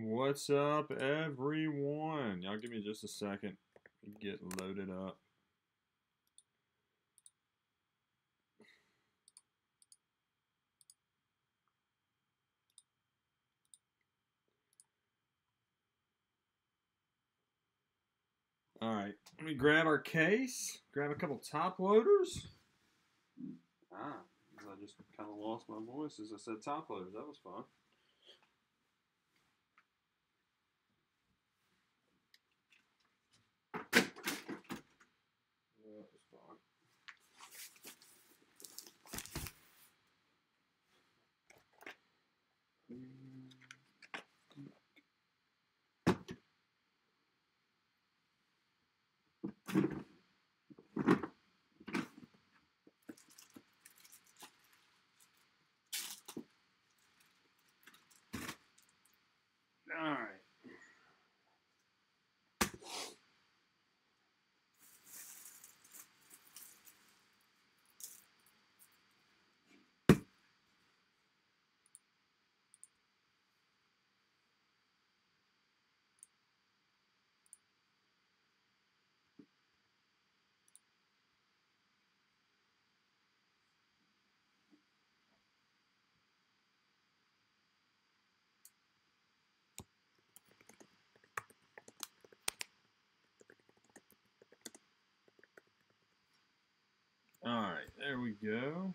What's up, everyone? Y'all give me just a second to get loaded up. All right, let me grab our case, grab a couple top loaders. I just kind of lost my voice as I said top loaders. That was fun. That was fun. All right. All right, there we go.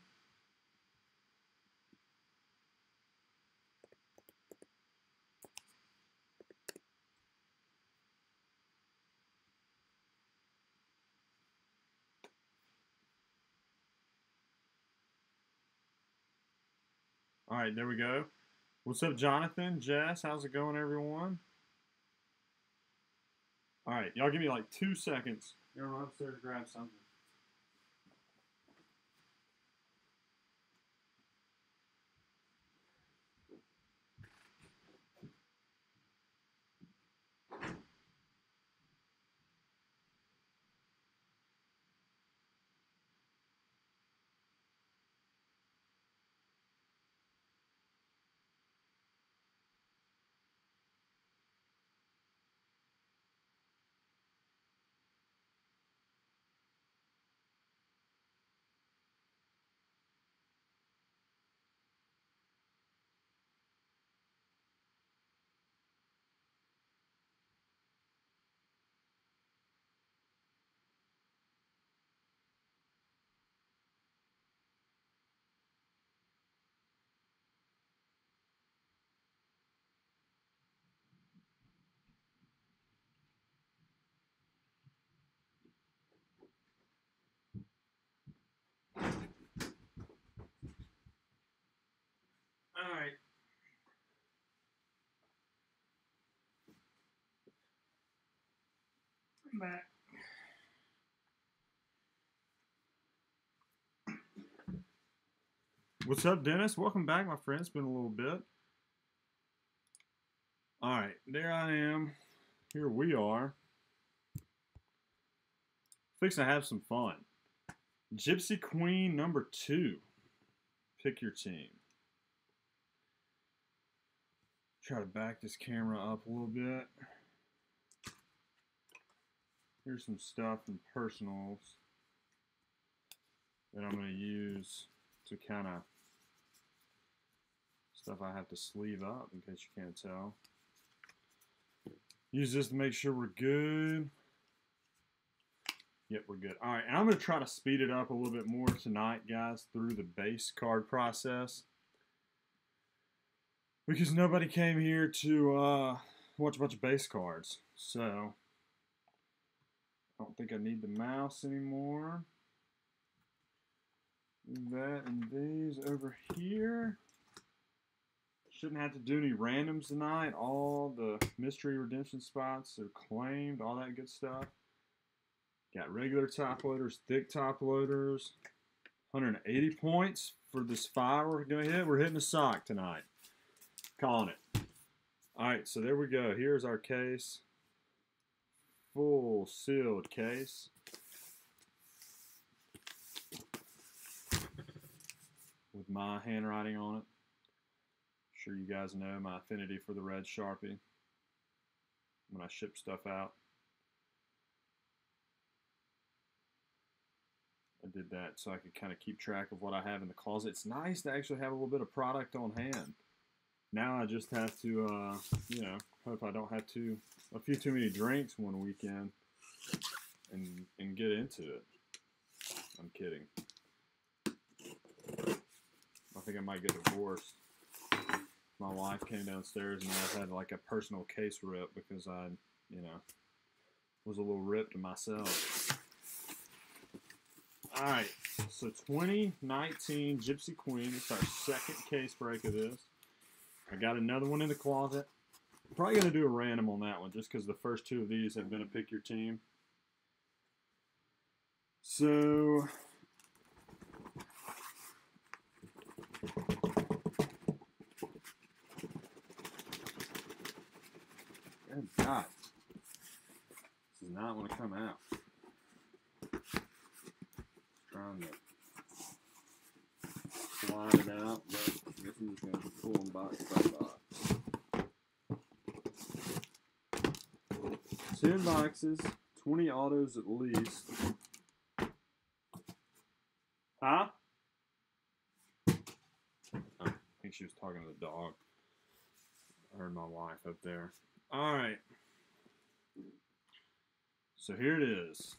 All right, there we go. What's up, Jonathan? Jess, how's it going, everyone? All right, y'all give me like 2 seconds. You're run upstairs to grab something. All right. I'm back. What's up, Dennis? Welcome back, my friend. It's been a little bit. All right, there I am. Here we are. Fixing to have some fun. Gypsy Queen number 2. Pick your team. Try to back this camera up a little bit. Here's some stuff from personals that I'm going to use to kind of stuff I have to sleeve up in case you can't tell. Use this to make sure we're good. Yep, we're good. All right, and I'm going to try to speed it up a little bit more tonight, guys, through the base card process. Because nobody came here to watch a bunch of base cards. So, I don't think I need the mouse anymore. That and these over here. Shouldn't have to do any randoms tonight. All the mystery redemption spots are claimed, all that good stuff. Got regular top loaders, thick top loaders. 180 points for this 5 we're going to hit. We're hitting a sock tonight. Calling it. All right, so there we go. Here's our case. Full sealed case. with my handwriting on it. I'm sure you guys know my affinity for the red Sharpie. when I ship stuff out. I did that so I could kind of keep track of what I have in the closet. It's nice to actually have a little bit of product on hand. Now I just have to, you know, hope I don't have a few too many drinks one weekend and get into it. I'm kidding. I think I might get divorced. My wife came downstairs and I had like a personal case rip because I, you know, was a little ripped myself. Alright, so 2019 Gypsy Queen. It's our second case break of this. I got another one in the closet. Probably going to do a random on that one just because the first two of these have been a pick your team. So, good God, this does not want to come out. Trying to slide it out, but I guess I'm just going to pull them box by box. 10 boxes, 20 autos at least. Huh? Oh, I think she was talking to the dog. I heard my wife up there. All right. So here it is.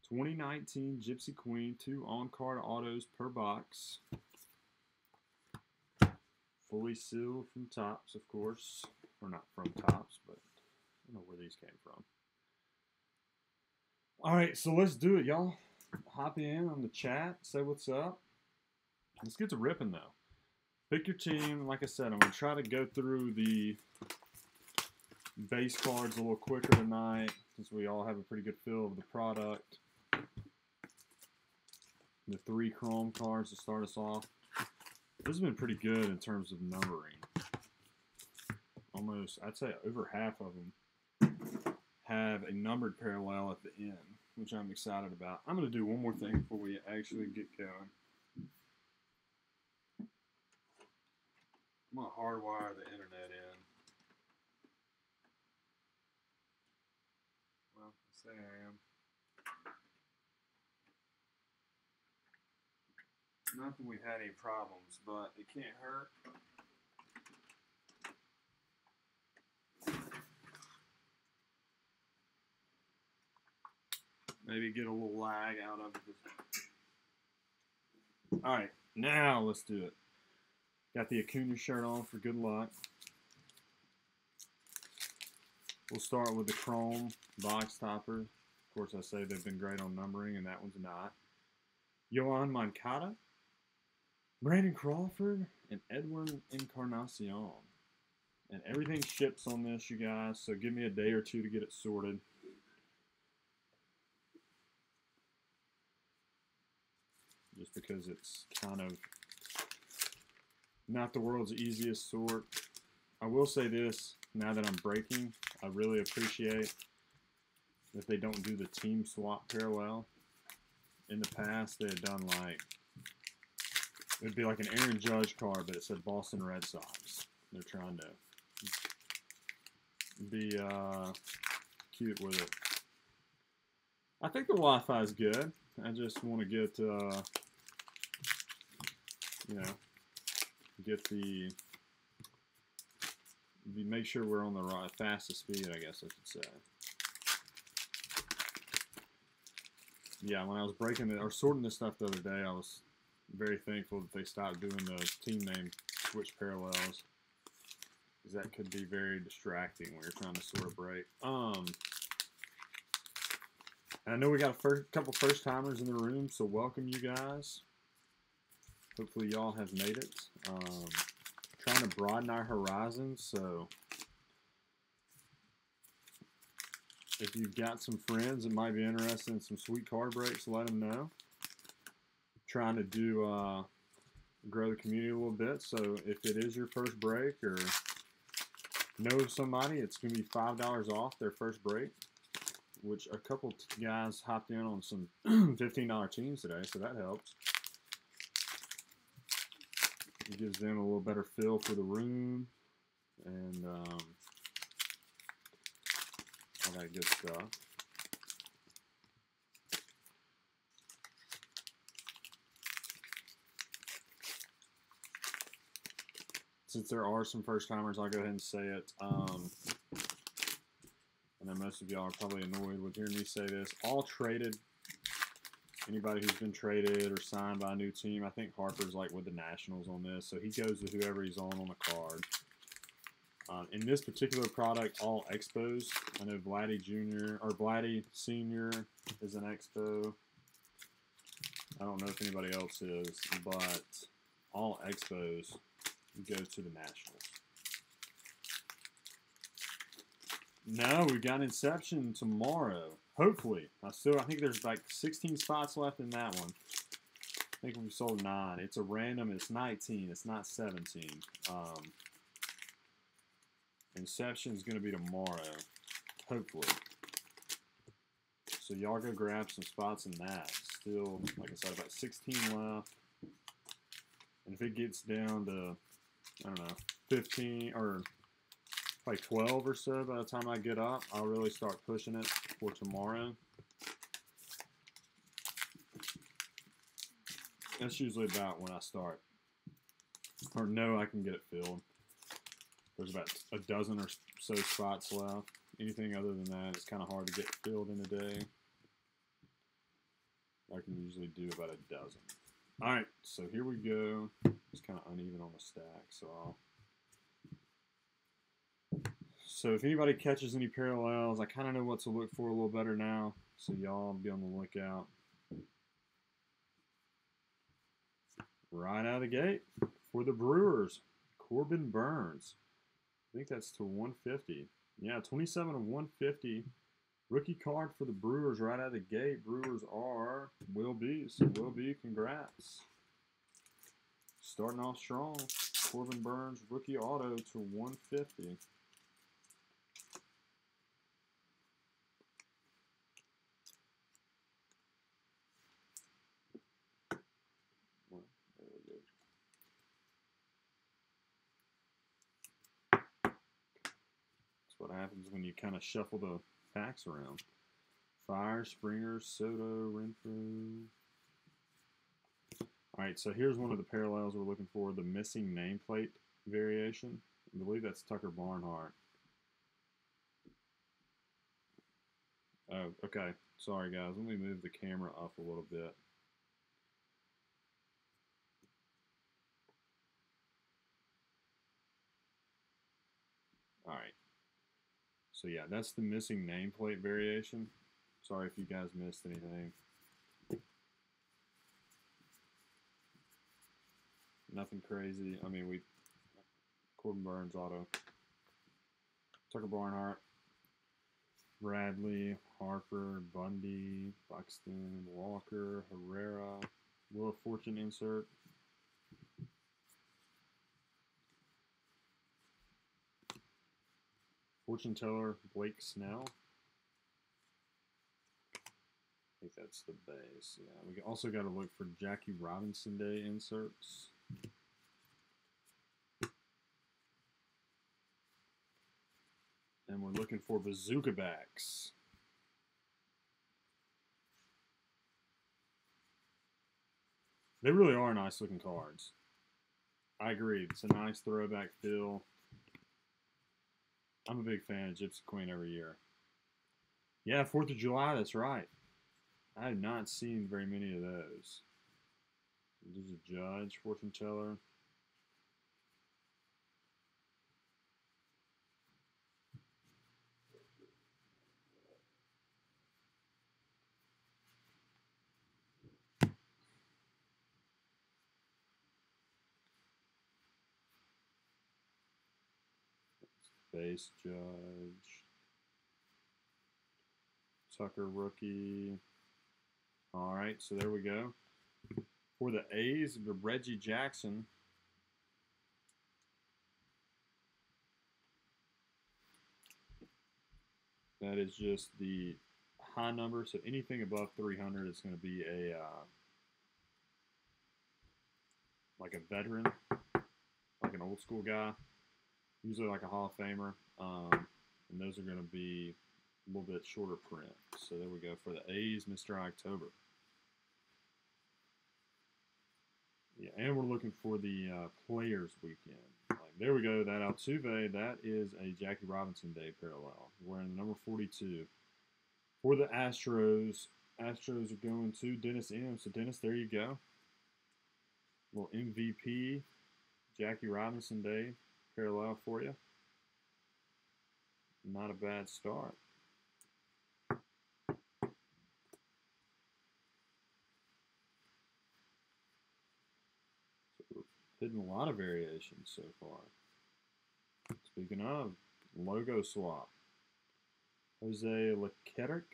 2019 Gypsy Queen, 2 on-card autos per box. Fully sealed from Tops, of course. Or not from Tops, but I don't know where these came from. All right, so let's do it, y'all. Hop in on the chat, say what's up. Let's get to ripping, though. Pick your team. Like I said, I'm going to try to go through the base cards a little quicker tonight since we all have a pretty good feel of the product. The 3 chrome cards to start us off. This has been pretty good in terms of numbering. Almost, I'd say over half of them have a numbered parallel at the end, which I'm excited about. I'm going to do one more thing before we actually get going. I'm going to hardwire the internet in. Well, I say I am. Not that we've had any problems, but it can't hurt. Maybe get a little lag out of it. Alright, now let's do it. Got the Acuna shirt on for good luck. We'll start with the chrome box topper. Of course, I say they've been great on numbering, and that one's not. Yohan Moncada, Brandon Crawford, and Edwin Encarnacion. And everything ships on this, you guys, so give me a day or two to get it sorted. Just because it's kind of not the world's easiest sort. I will say this, now that I'm breaking, I really appreciate that they don't do the team swap parallel. In the past, they had done like, it would be like an Aaron Judge card, but it said Boston Red Sox. They're trying to be cute with it. I think the Wi-Fi is good. I just want to get, you know, make sure we're on the right, fastest speed, I guess I should say. Yeah, when I was breaking it or sorting this stuff the other day, I was very thankful that they stopped doing the team name switch parallels, because that could be very distracting when you're trying to sort of break. I know we got a couple first timers in the room, so welcome you guys. Hopefully y'all have made it. Trying to broaden our horizons, so if you've got some friends that might be interested in some sweet card breaks, let them know. Trying to do grow the community a little bit, so if it is your first break or know somebody, it's going to be $5 off their first break, which a couple guys hopped in on some $15 teams today, so that helps. It gives them a little better feel for the room, and All that good stuff. Since there are some first-timers, I'll go ahead and say it. I know most of y'all are probably annoyed with hearing me say this. All traded, anybody who's been traded or signed by a new team, I think Harper's like with the Nationals on this, so he goes with whoever he's on the card. In this particular product, all Expos. I know Vladdy Jr. or Vladdy Sr. is an Expo. I don't know if anybody else is, but all Expos go to the Nationals. No, we got Inception tomorrow. Hopefully. I think there's like 16 spots left in that one. I think we sold 9. It's a random. It's 19. It's not 17. Inception's going to be tomorrow. Hopefully. So y'all go grab some spots in that. Still, like I said, about 16 left. And if it gets down to, I don't know, 15 or like 12 or so by the time I get up, I'll really start pushing it for tomorrow. That's usually about when I start, or know I can get it filled. There's about a dozen or so spots left. Anything other than that, it's kind of hard to get filled in a day. I can usually do about a dozen. All right, so here we go. It's kind of uneven on the stack, so if anybody catches any parallels, I kind of know what to look for a little better now. So y'all be on the lookout. Right out of the gate for the Brewers, Corbin Burns. I think that's to 150. Yeah, 27 of 150. Rookie card for the Brewers right out of the gate. Brewers are Will B. So Will B, congrats. Starting off strong. Corbin Burns, rookie auto to 150. What happens when you kind of shuffle the packs around. Fire, Springer, Soto, Renfroe. All right, so here's one of the parallels we're looking for, the missing nameplate variation. I believe that's Tucker Barnhart. Oh, okay. Sorry, guys. Let me move the camera up a little bit. All right. So yeah, that's the missing nameplate variation. Sorry if you guys missed anything. Nothing crazy. I mean, Corbin Burns auto. Tucker Barnhart. Bradley, Harper, Bundy, Buxton, Walker, Herrera. Wheel of Fortune insert. Fortune teller, Blake Snell. I think that's the base. Yeah, we also got to look for Jackie Robinson Day inserts. And we're looking for bazooka backs. They really are nice looking cards. I agree. It's a nice throwback feel. I'm a big fan of Gypsy Queen every year. Yeah, 4th of July, that's right. I have not seen very many of those. There's a Judge, fortune teller. Base Judge. Tucker rookie. All right, so there we go. For the A's, the Reggie Jackson. That is just the high number, so anything above 300 is going to be a like a veteran, like an old school guy, usually like a Hall of Famer, and those are going to be little bit shorter print. So there we go for the A's, Mr. October. Yeah, and we're looking for the Players Weekend. Like, there we go. That Altuve, that is a Jackie Robinson Day parallel. Wearing the number 42 for the Astros. Astros are going to Dennis M. So Dennis, there you go. Little MVP Jackie Robinson Day parallel for you. Not a bad start. Hitting a lot of variations so far. Speaking of, logo swap. Jose Leclerc.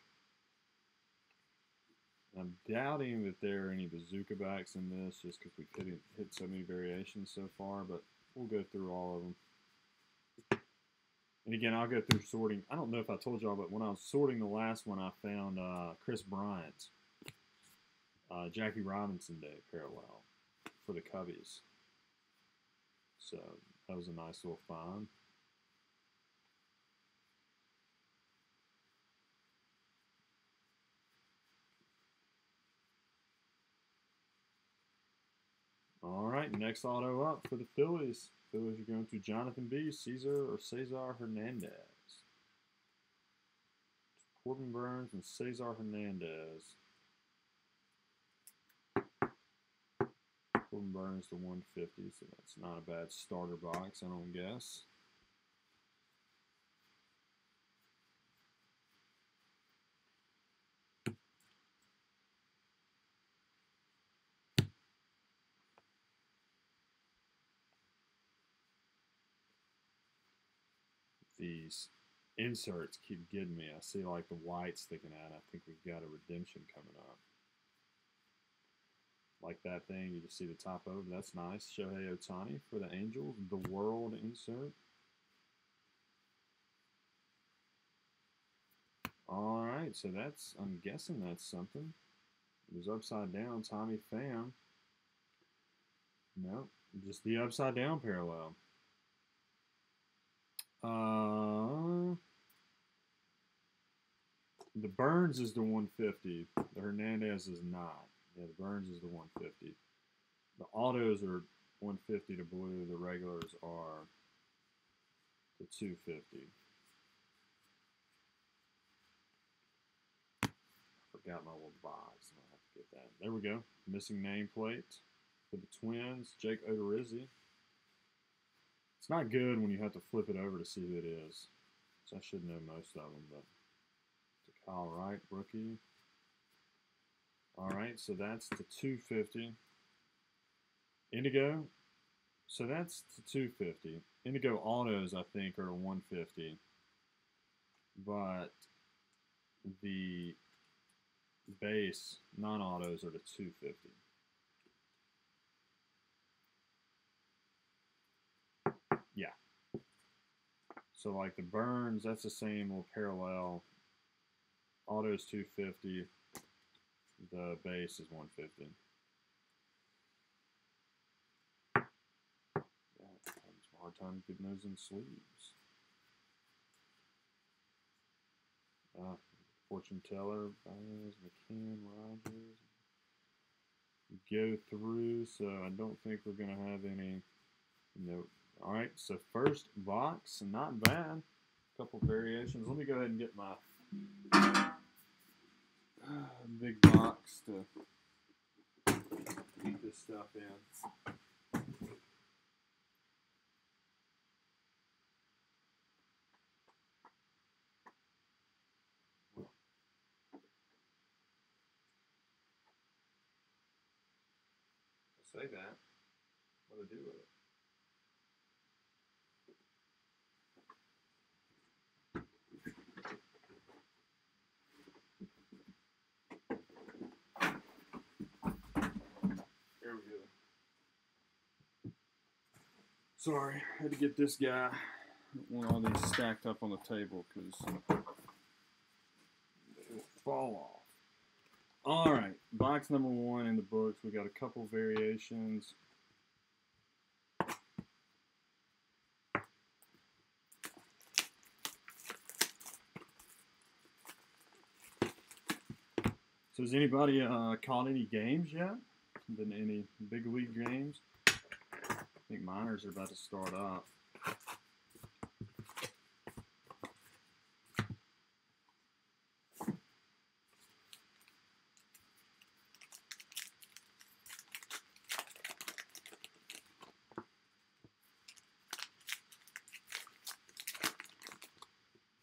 I'm doubting that there are any bazooka backs in this just because we've hit so many variations so far, but we'll go through all of them. And again, I'll go through sorting. I don't know if I told y'all, but when I was sorting the last one, I found Chris Bryant's Jackie Robinson Day parallel for the Cubbies. So that was a nice little find. All right, next auto up for the Phillies. Phillies are going to Jonathan B., Cesar Hernandez. Corbin Burns and Cesar Hernandez. Corbin Burns to 150, so that's not a bad starter box, I don't guess. These inserts keep getting me. I see like the white sticking out. I think we've got a redemption coming up. Like that thing, you just see the top over. That's nice. Shohei Ohtani for the Angels. The World insert. All right, so that's, I'm guessing that's something. It was upside down. Tommy Pham. No, just the upside down parallel. The Burns is the 150. The Hernandez is not. Yeah, the Burns is the 150. The autos are 150 to blue. The regulars are the 250. I forgot my little box. I'll have to get that. There we go. Missing nameplate for the Twins. Jake Odorizzi. It's not good when you have to flip it over to see who it is. So I should know most of them, but it's a Kyle Wright rookie. All right, so that's the 250. Indigo, so that's the 250. Indigo autos, I think, are 150. But the base non-autos are the 250. Yeah. So like the Burns, that's the same little parallel. Autos 250. The base is 150. Yeah, it's a hard time getting those in sleeves. Fortune Teller, Baez, McCann, Rogers. Go through, so I don't think we're going to have any. Nope. All right, so first box, not bad. A couple variations. Let me go ahead and get my big box to keep this stuff in. Say that. What to do with it? Here we go. Sorry, I had to get this guy. I don't want all these stacked up on the table because they'll fall off. All right, box number 1 in the books. We got a couple variations. So has anybody caught any games yet? Been any big league games? I think minors are about to start up.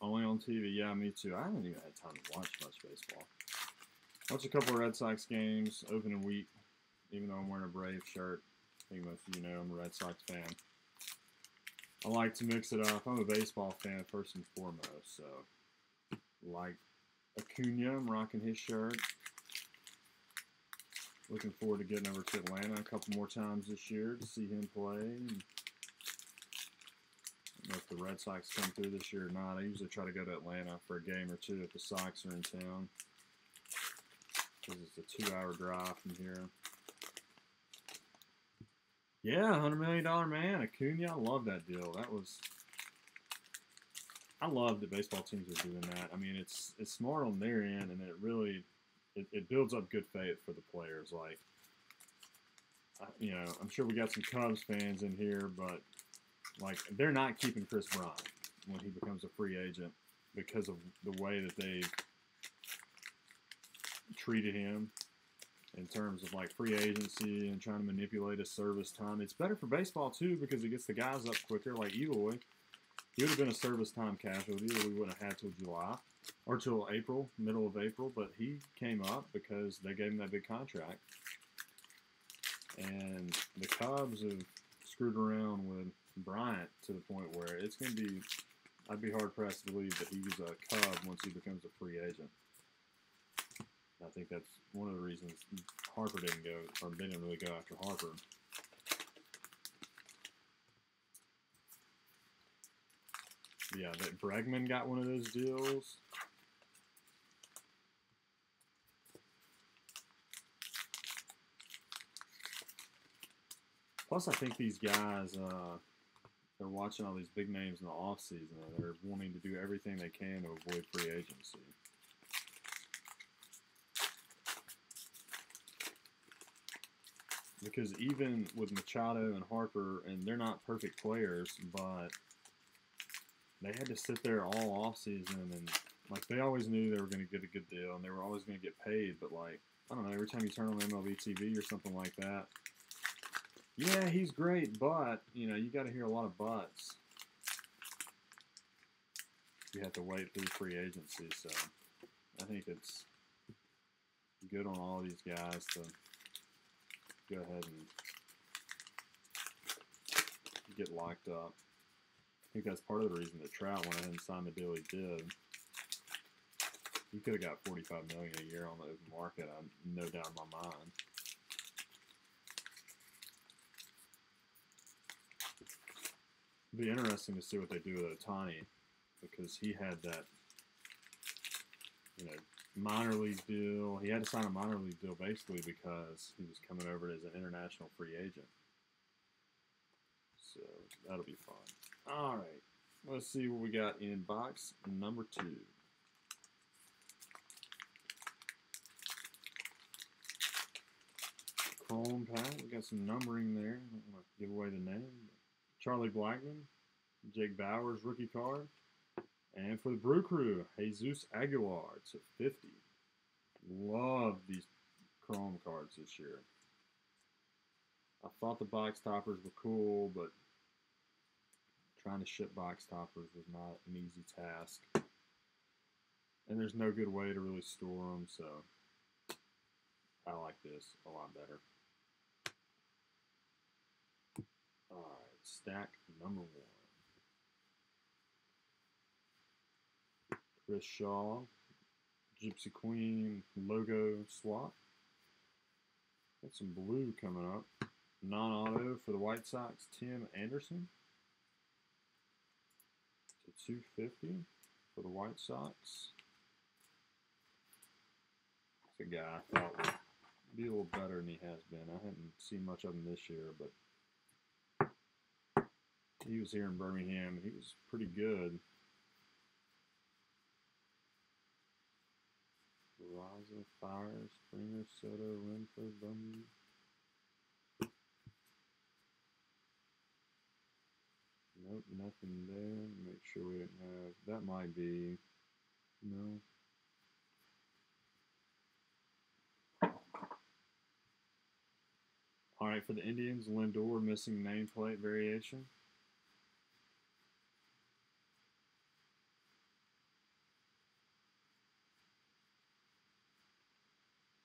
Only on TV, yeah, me too. I haven't even had time to watch much baseball. Watched a couple of Red Sox games, opening week, even though I'm wearing a Brave shirt. I think most of you know I'm a Red Sox fan. I like to mix it up. I'm a baseball fan first and foremost, so like Acuna, I'm rocking his shirt. Looking forward to getting over to Atlanta a couple more times this year to see him play. I don't know if the Red Sox come through this year or not. I usually try to go to Atlanta for a game or two if the Sox are in town, because it's a 2-hour drive from here. Yeah, $100 million man, Acuna. I love that deal. I love that baseball teams are doing that. I mean, it's smart on their end, and it really it builds up good faith for the players. Like, you know, I'm sure we got some Cubs fans in here, but like, they're not keeping Chris Bryant when he becomes a free agent because of the way that they treated him in terms of like free agency and trying to manipulate his service time. It's better for baseball too because it gets the guys up quicker. Like Eloy, he would have been a service time casualty, or we wouldn't have had till July or till April, middle of April. But he came up because they gave him that big contract. And the Cubs have screwed around with Bryant to the point where it's going to be, I'd be hard pressed to believe that he's a Cub once he becomes a free agent. I think that's one of the reasons Harper didn't go, or they didn't really go after Harper. Yeah, that Bregman got one of those deals. Plus, I think these guys, they're watching all these big names in the offseason, and they're wanting to do everything they can to avoid free agency. Because even with Machado and Harper, and they're not perfect players, but they had to sit there all offseason, and like they always knew they were going to get a good deal, and they were always going to get paid. But like, I don't know, every time you turn on MLB TV or something like that, yeah, he's great, but you know, you got to hear a lot of buts. You have to wait through free agency, so I think it's good on all these guys to go ahead and get locked up. I think that's part of the reason that Trout went ahead and signed the deal he did. He could have got $45 million a year on the open market, I'm no doubt in my mind. It'll be interesting to see what they do with Ohtani, because he had that, you know, minor league deal. He had to sign a minor league deal basically because he was coming over as an international free agent. So that'll be fun. All right, let's see what we got in box number 2. Chrome pack. We got some numbering there. I don't want to give away the name. Charlie Blackmon, Jake Bauers rookie card. And for the Brew Crew, Jesus Aguilar to 50. Love these Chrome cards this year. I thought the box toppers were cool, but trying to ship box toppers was not an easy task. And there's no good way to really store them, so I like this a lot better. Alright, stack number 1. Chris Shaw, Gypsy Queen logo swap. Got some blue coming up. Non-auto for the White Sox, Tim Anderson. To 250 for the White Sox. It's a guy I thought would be a little better than he has been. I haven't seen much of him this year, but he was here in Birmingham. He was pretty good. Raza Fire, Springer, Soto, Renfroe, Bumby. Nope, nothing there. Make sure we didn't have. That might be. No. All right, for the Indians, Lindor missing nameplate variation.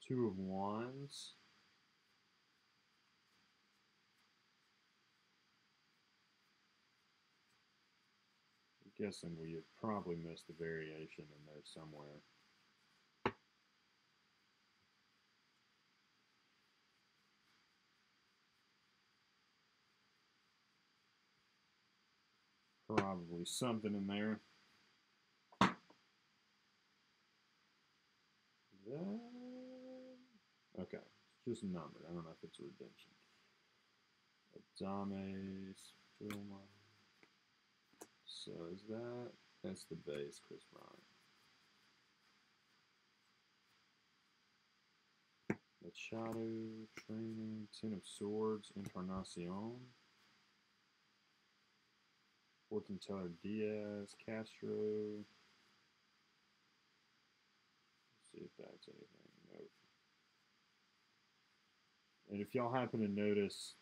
2 of wands. I'm guessing we have probably missed a variation in there somewhere. Probably something in there. Okay, it's just numbered. I don't know if it's a redemption. Adames, Philma. So is that? That's the base, Chris Bryant. Machado, Training, 10 of Swords, Encarnacion. Horton Teller Diaz, Castro. Let's see if that's anything. Nope. And if y'all happen to notice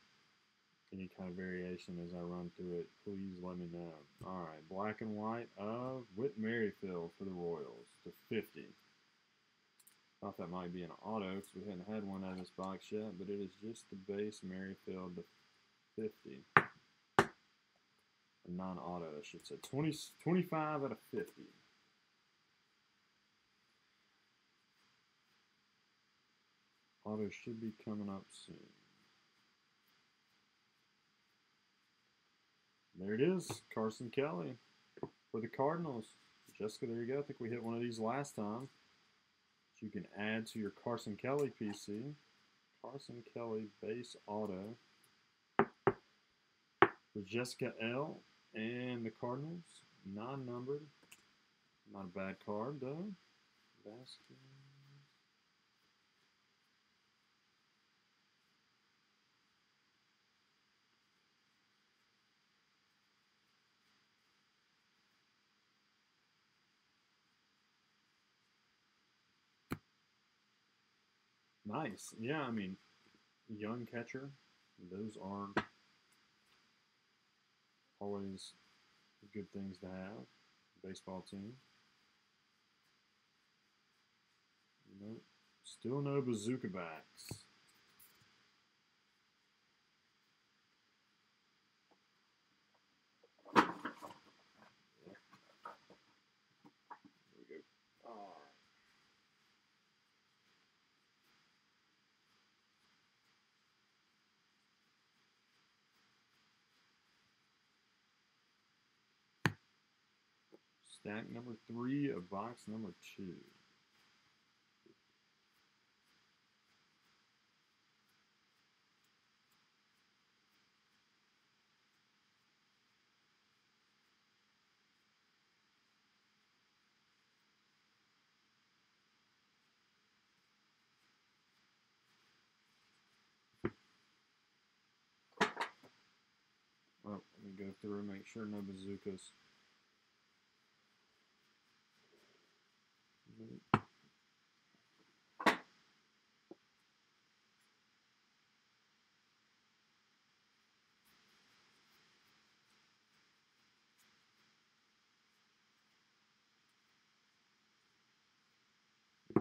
any kind of variation as I run through it, please let me know. All right, black and white of Whit Merrifield for the Royals to 50. Thought that might be an auto because we hadn't had one out of this box yet, but it is just the base Merrifield to 50. A non-auto, I should say. 25 out of 50. Auto should be coming up soon. There it is, Carson Kelly for the Cardinals. Jessica, there you go. I think we hit one of these last time. So you can add to your Carson Kelly PC. Carson Kelly base auto for Jessica L. And the Cardinals, non-numbered. Not a bad card, though. Vasquez. Nice. Yeah, I mean, young catcher. Those are always good things to have. Baseball team. Nope. Still no bazooka backs. There we go. All right. Stack number 3 of box number 2. Oh, let me go through and make sure no bazookas. Nope.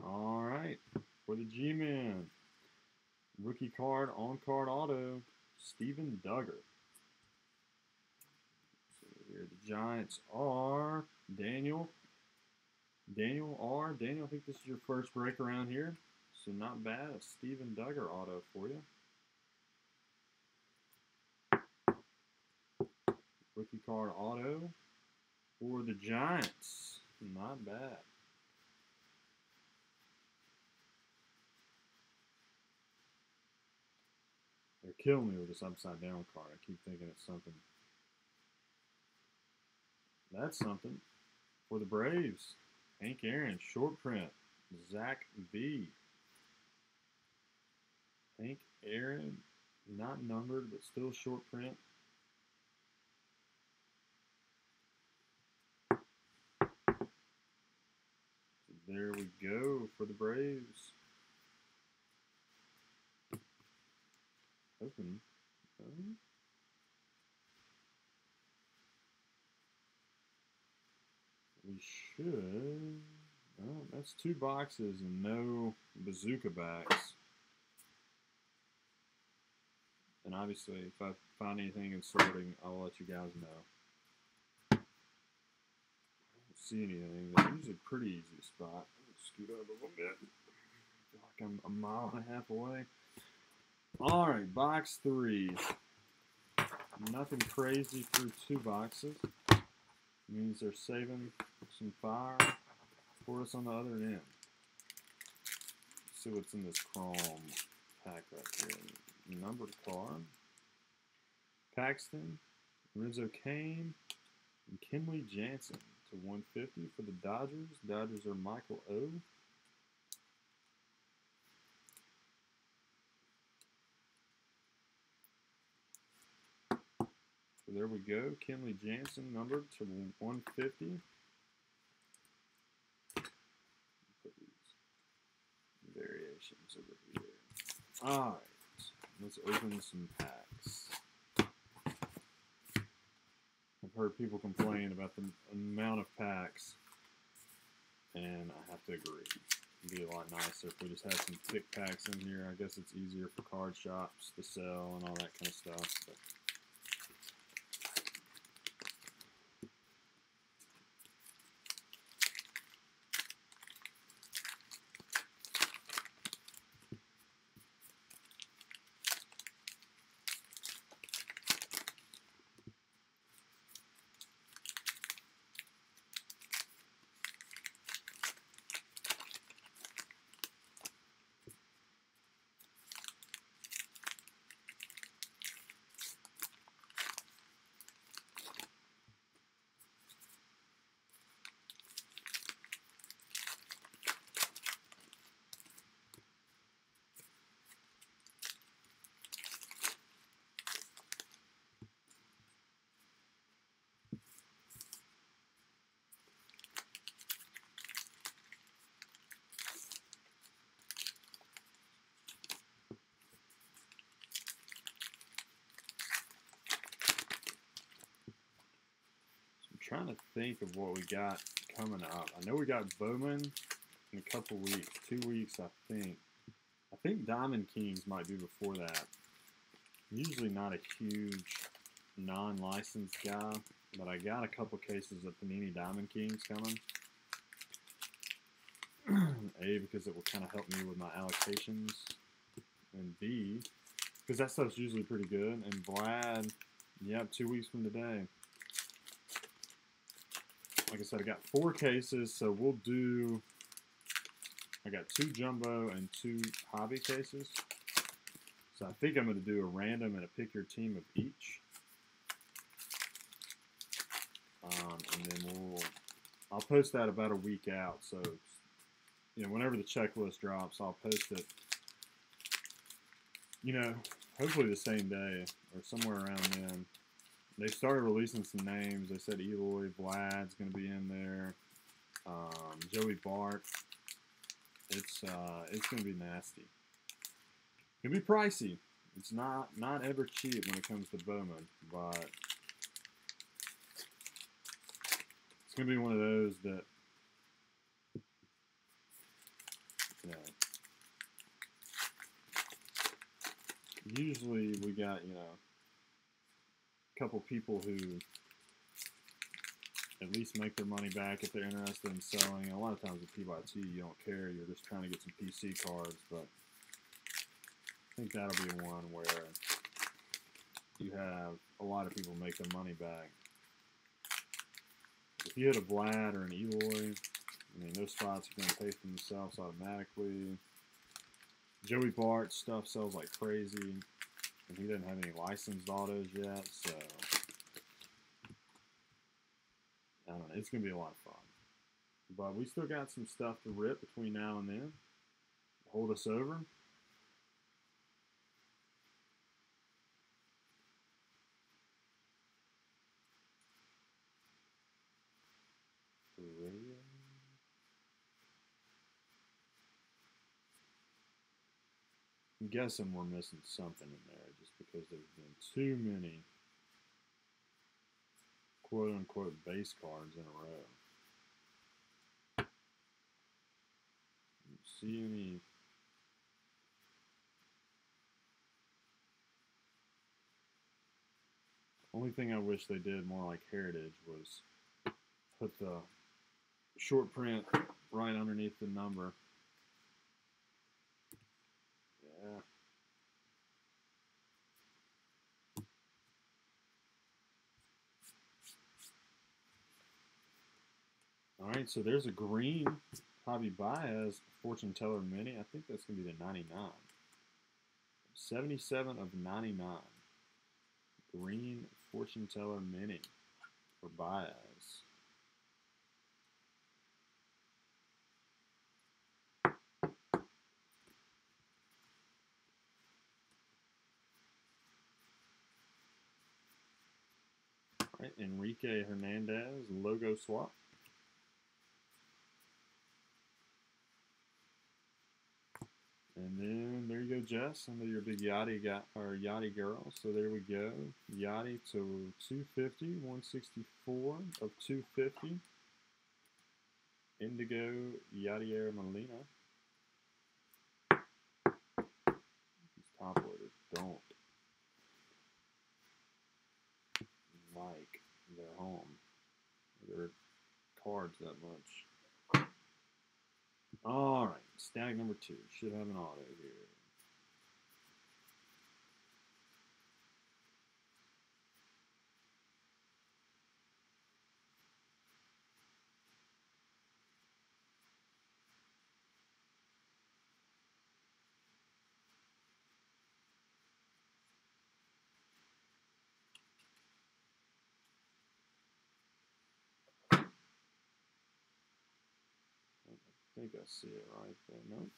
All right, for the G-Men, rookie card, on-card auto, Steven Duggar. So here the Giants are Daniel R. Daniel, I think this is your first break around here, so not bad. A Steven Duggar auto for you. Rookie card auto for the Giants, not bad. They're killing me with this upside down card. I keep thinking it's something. That's something for the Braves. Hank Aaron, short print. Zach B. Hank Aaron, not numbered, but still short print. There we go for the Braves. Open. We should. Oh, that's 2 boxes and no bazooka backs. And obviously, if I find anything in sorting, I'll let you guys know. I don't see anything. They're usually a pretty easy spot. Scoot up a little bit. I feel like I'm a mile and a half away. All right, box 3. Nothing crazy through 2 boxes. It means they're saving some fire for us on the other end. Let's see what's in this chrome pack right here. Numbered card. Paxton, Renzo Kane, and Kenley Jansen to 150 for the Dodgers. Dodgers are Michael O. So there we go. Kenley Jansen numbered to 150. Put these variations over here. All right. Let's open some packs. I've heard people complain about the amount of packs, and I have to agree. It'd be a lot nicer if we just had some thick packs in here. I guess it's easier for card shops to sell and all that kind of stuff. But trying to think of what we got coming up. I know we got Bowman in a couple weeks, 2 weeks, I think. I think Diamond Kings might be before that. I'm usually not a huge non-licensed guy, but I got a couple cases of Panini Diamond Kings coming. A, because it will kind of help me with my allocations, and B, because that stuff's usually pretty good. And Vlad, yep, 2 weeks from today. Like I said, I got 4 cases, so we'll do, I got 2 jumbo and 2 hobby cases. So I think I'm going to do a random and a pick your team of each. And then I'll post that about a week out. So, you know, whenever the checklist drops, I'll post it, you know, hopefully the same day or somewhere around then. They started releasing some names. They said Eloy Vlad's going to be in there. Joey Bart. It's going to be nasty. It's going to be pricey. It's not ever cheap when it comes to Bowman, but it's going to be one of those that, you know, usually we got, you know, couple people who at least make their money back if they're interested in selling. A lot of times with PYT, you don't care. You're just trying to get some PC cards, but I think that'll be one where you have a lot of people make their money back. If you hit a Vlad or an Eloy, I mean, those spots are going to pay for themselves automatically. Joey Bart stuff sells like crazy. And he doesn't have any licensed autos yet, so I don't know. It's going to be a lot of fun. But we still got some stuff to rip between now and then. Hold us over. I'm guessing we're missing something in there just because there's been too many quote-unquote base cards in a row. See any? Only thing I wish they did more like Heritage was put the short print right underneath the number. Yeah. All right, so there's a green Hobby Baez Fortune Teller Mini. I think that's going to be the 99. 77 of 99. Green Fortune Teller Mini for Baez. All right, Enrique Hernandez logo swap. And then there you go, Jess. I know you're a big Yachty girl. So there we go. Yachty to 250, 164 of 250. Indigo Yadier Molina. These top loaders don't like their home, their cards that much. All right, stack number 2. Should have an auto here. I think I see it right there. Nope.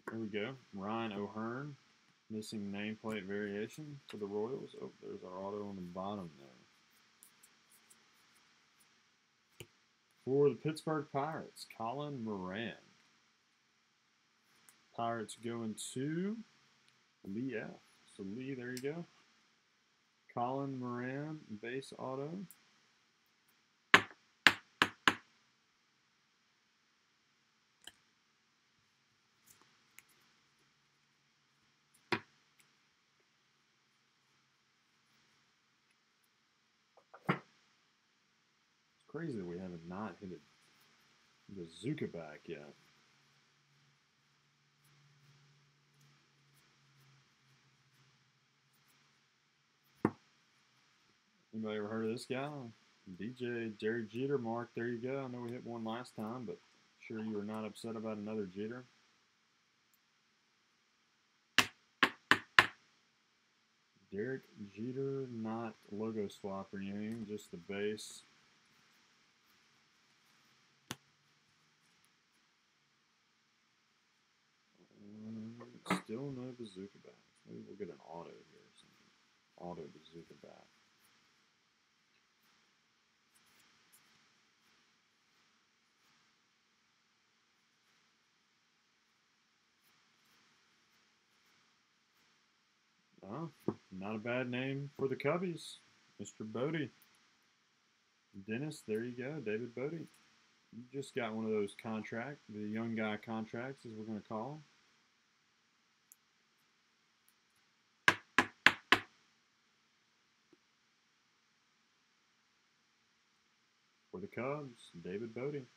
Here we go. Ryan O'Hearn, missing nameplate variation for the Royals. Oh, there's our auto on the bottom there. For the Pittsburgh Pirates, Colin Moran. Pirates going to Lee F. So Lee, there you go. Colin Moran, base auto. It's crazy that we haven't not hit the Bazooka back yet. Anybody ever heard of this guy? DJ Derek Jeter, Mark, there you go. I know we hit one last time, but sure you were not upset about another Jeter. Derek Jeter, not logo swap or anything, just the base. Still no Bazooka backs. Maybe we'll get an auto here or something. Auto Bazooka back. Oh, not a bad name for the Cubbies. Mr. Bodie. Dennis, there you go. David Bodie. You just got one of those the young guy contracts, as we're going to call them. For the Cubs, David Bodie.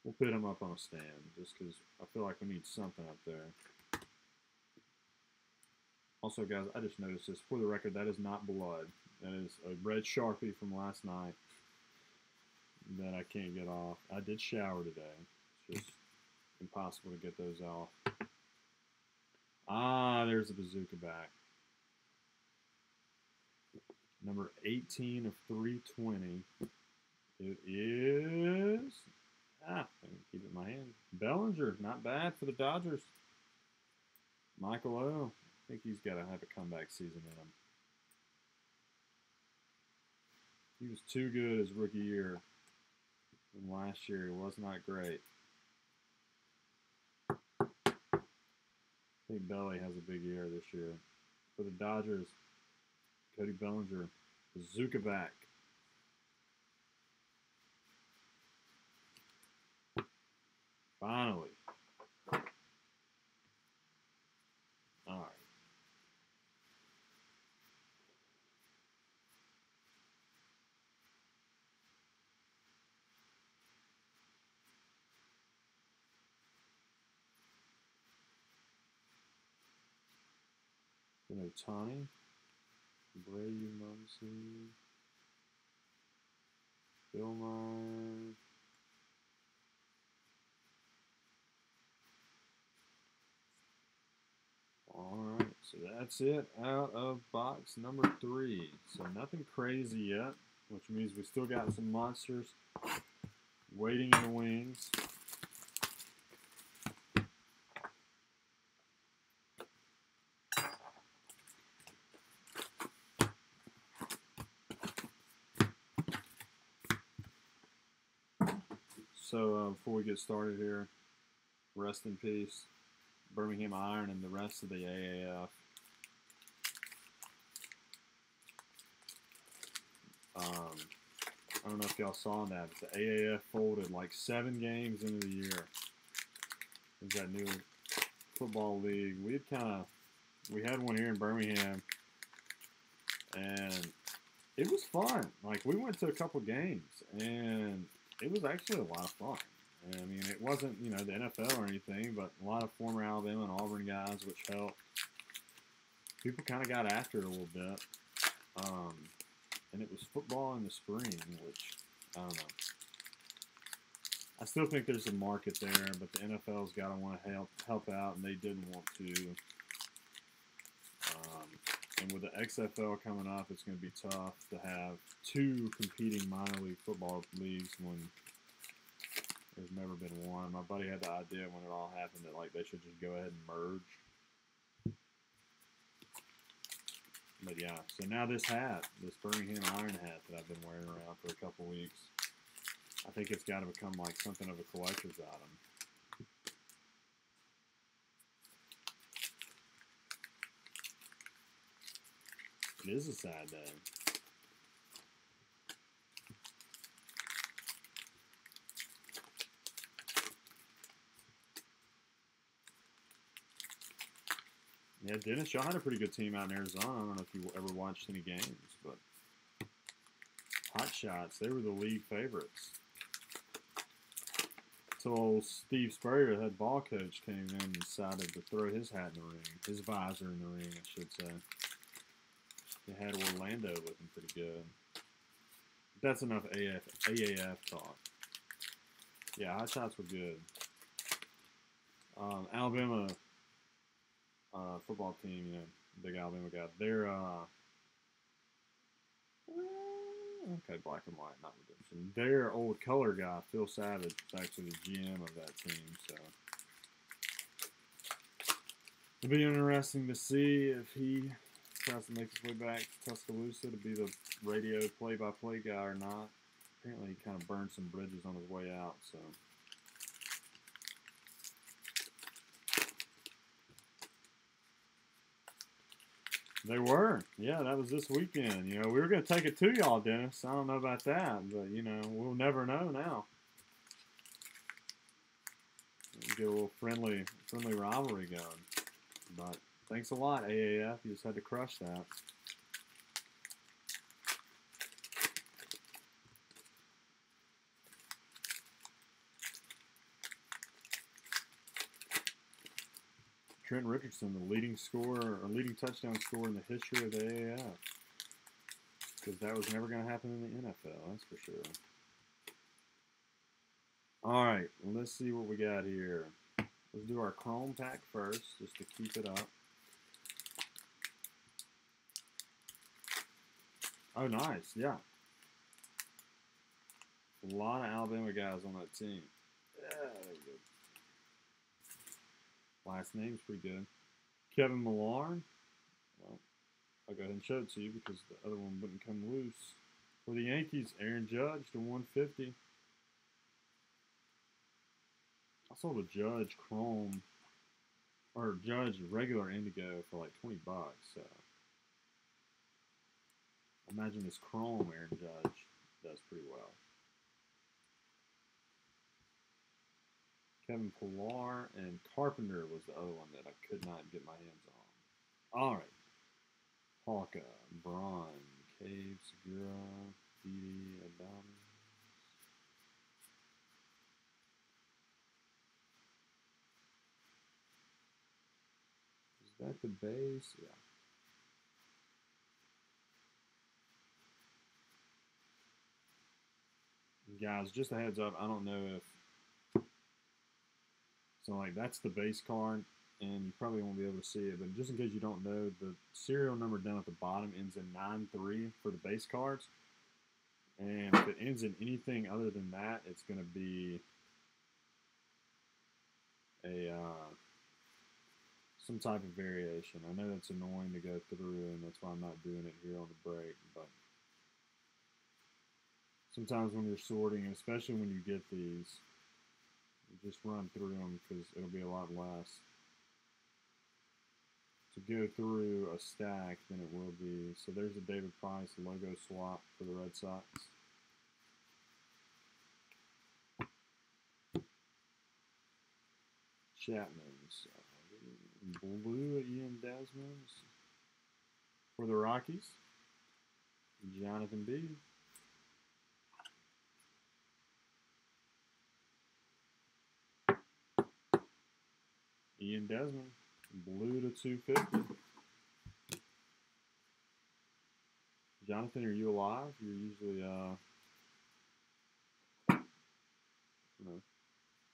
We'll put him up on a stand just because I feel like we need something up there. Also, guys, I just noticed this. For the record, that is not blood. That is a red Sharpie from last night that I can't get off. I did shower today. It's just impossible to get those off. Ah, there's the Bazooka back. Number 18 of 320. It is, I can keep it in my hand. Bellinger, not bad for the Dodgers. Michael O. I think he's got to have a comeback season in him. He was too good his rookie year. And last year he was not great. I think Belly has a big year this year. For the Dodgers, Cody Bellinger, Zuckerback. Finally. All right. Tani, Brady, Munson, Bill Meyer. All right, so that's it out of box number 3. So nothing crazy yet, which means we still got some monsters waiting in the wings. So before we get started here, rest in peace, Birmingham Iron and the rest of the AAF. I don't know if y'all saw that, but the AAF folded like 7 games into the year. There's that new football league. We had one here in Birmingham, and it was fun. Like, we went to a couple games, and it was actually a lot of fun. I mean, it wasn't, you know, the NFL or anything, but a lot of former Alabama and Auburn guys, which helped. People kind of got after it a little bit. And it was football in the spring, which, I don't know. I still think there's a market there, but the NFL's got to want to help out, and they didn't want to. And with the XFL coming up, it's going to be tough to have 2 competing minor league football leagues when there's never been one. My buddy had the idea when it all happened that, like, they should just go ahead and merge. But yeah, so now this hat, this Birmingham Iron hat that I've been wearing around for a couple weeks, I think it's got to become like something of a collector's item. It is a sad day. Yeah, Dennis, y'all had a pretty good team out in Arizona. I don't know if you ever watched any games, but Hot Shots, they were the league favorites. Until Steve Spurrier, the head ball coach, came in and decided to throw his hat in the ring, his visor in the ring, I should say. They had Orlando looking pretty good. That's enough AAF talk. Yeah, Hot Shots were good. Alabama football team, you know, big Alabama guy. They're okay, black and white, not redemption. Their old color guy, Phil Savage, is actually the GM of that team. So it'll be interesting to see if he tries to make his way back to Tuscaloosa to be the radio play-by-play guy or not. Apparently, he kind of burned some bridges on his way out. So. They were. Yeah, that was this weekend. You know, we were going to take it to y'all, Dennis. I don't know about that, but, you know, we'll never know now. Get a little friendly rivalry going. But thanks a lot, AAF. You just had to crush that. Trent Richardson, the leading touchdown scorer in the history of the AAF. Because that was never going to happen in the NFL, that's for sure. All right, let's see what we got here. Let's do our Chrome pack first, just to keep it up. Oh, nice. Yeah. A lot of Alabama guys on that team. Yeah, there you go. Last name's pretty good. Kevin Millar. Well, I'll go ahead and show it to you because the other one wouldn't come loose. For the Yankees, Aaron Judge to 150. I sold a Judge Chrome or Judge regular Indigo for like 20 bucks. So imagine this Chrome Aaron Judge does pretty well. Kevin Pillar and Carpenter was the other one that I could not get my hands on. All right. Hawka, Braun, Cave, Segura, Didi, Adames. Is that the base? Yeah. Guys, just a heads up, I don't know if... So, like, that's the base card, and you probably won't be able to see it, but just in case you don't know, the serial number down at the bottom ends in 9-3 for the base cards. And if it ends in anything other than that, it's going to be a some type of variation. I know that's annoying to go through, and that's why I'm not doing it here on the break, but sometimes when you're sorting, especially when you get these, you just run through them because it'll be a lot less to go through a stack than it will be. So there's a David Price logo swap for the Red Sox. Chapman's blue Ian Desmond's for the Rockies. Jonathan B. Ian Desmond, blue to 250. Jonathan, are you alive? You're usually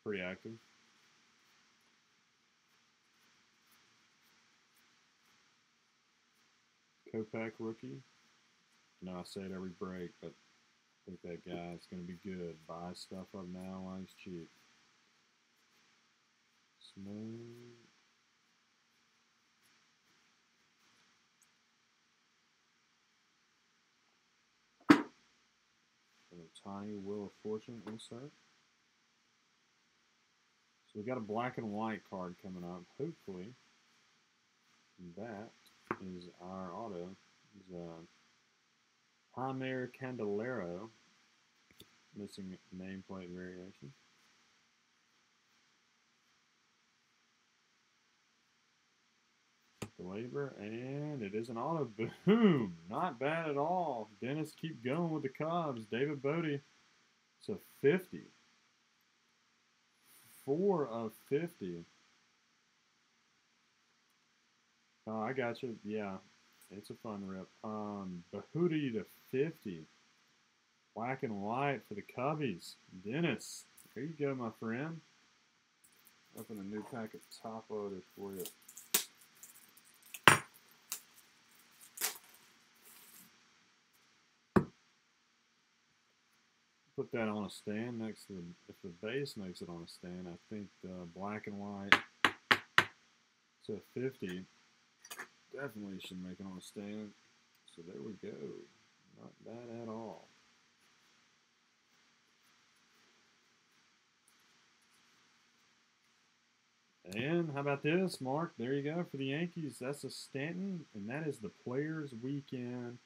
pretty active. Kopech rookie. I know I say it every break, but I think that guy's going to be good. Buy stuff up now while he's cheap. Smooth. And a tiny Wheel of Fortune insert. So we got a black and white card coming up. Hopefully, that is our auto. Is Jaime Candelero, missing nameplate variation. The labor, and it is an auto. Boom! Not bad at all. Dennis, keep going with the Cubs. David Bodie. It's a 50. 4 of 50. Oh, I got you. Yeah, it's a fun rip. Bahuti to 50. Black and white for the Cubbies. Dennis, there you go, my friend. Open a new pack of top loaders for you. Put that on a stand next to the, if the base makes it on a stand, I think the black and white to 50 definitely should make it on a stand. So there we go. Not bad at all. And how about this, Mark? There you go for the Yankees. That's a Stanton, and that is the Players Weekend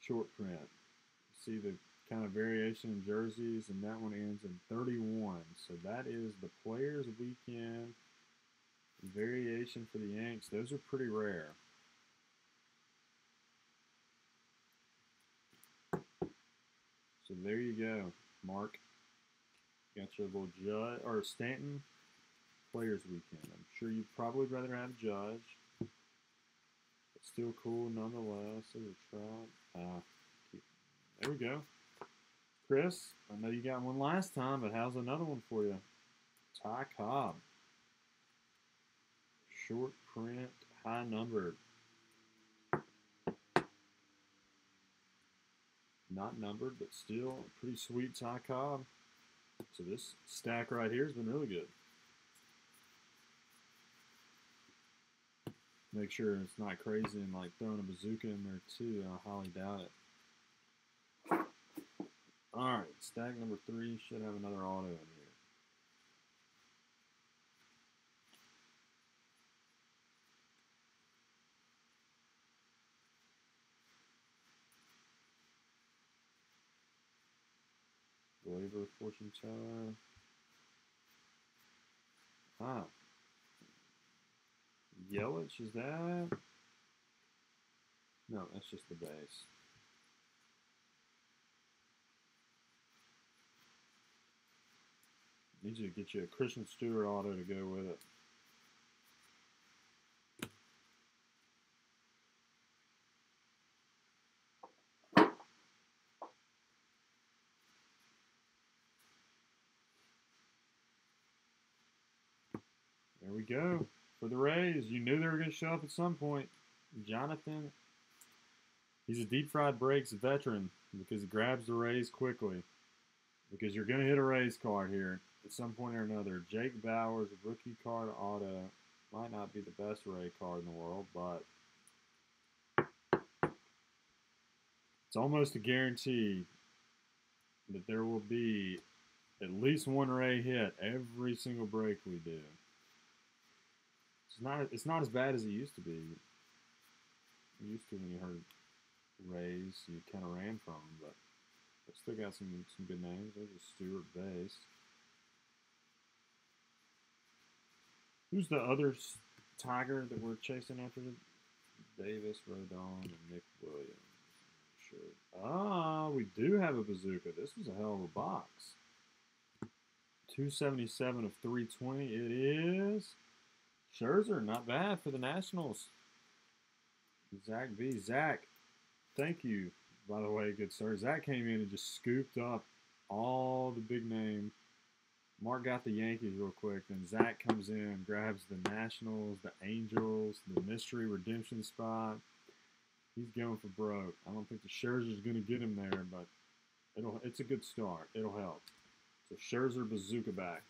short print. See the kind of variation in jerseys, and that one ends in 31. So that is the Players Weekend variation for the Yanks. Those are pretty rare. So there you go, Mark. Got your little Judge or Stanton Players Weekend. I'm sure you'd probably rather have Judge, but still cool nonetheless. There's a Trout. There we go. Chris, I know you got one last time, but how's another one for you? Ty Cobb. Short print, high numbered. Not numbered, but still a pretty sweet Ty Cobb. So this stack right here has been really good. Make sure it's not crazy and like throwing a bazooka in there too. I highly doubt it. Alright, stack number 3 should have another auto in here. Believer, fortune teller. Ah. Yelich, is that? No, that's just the base. Need you to get you a Christian Stewart auto to go with it. There we go. For the Rays, you knew they were going to show up at some point. Jonathan, he's a deep fried breaks veteran because he grabs the Rays quickly. Because you're going to hit a Rays card here at some point or another. Jake Bauers, rookie card auto. Might not be the best Ray card in the world, but it's almost a guarantee that there will be at least one Ray hit every single break we do. It's not as bad as it used to be. It used to when you heard Rays, you kind of ran from them, but they still got some good names. There's a Stewart base. Who's the other Tiger that we're chasing after? Davis, Rodon, and Nick Williams. Sure. Ah, we do have a bazooka. This was a hell of a box. 277 of 320. It is Scherzer. Not bad for the Nationals. Zach B. Zach, thank you, by the way, good sir. Zach came in and just scooped up all the big names. Mark got the Yankees real quick. Then Zach comes in, grabs the Nationals, the Angels, the mystery redemption spot. He's going for broke. I don't think the Scherzer's going to get him there, but it's a good start. It'll help. So Scherzer bazooka back.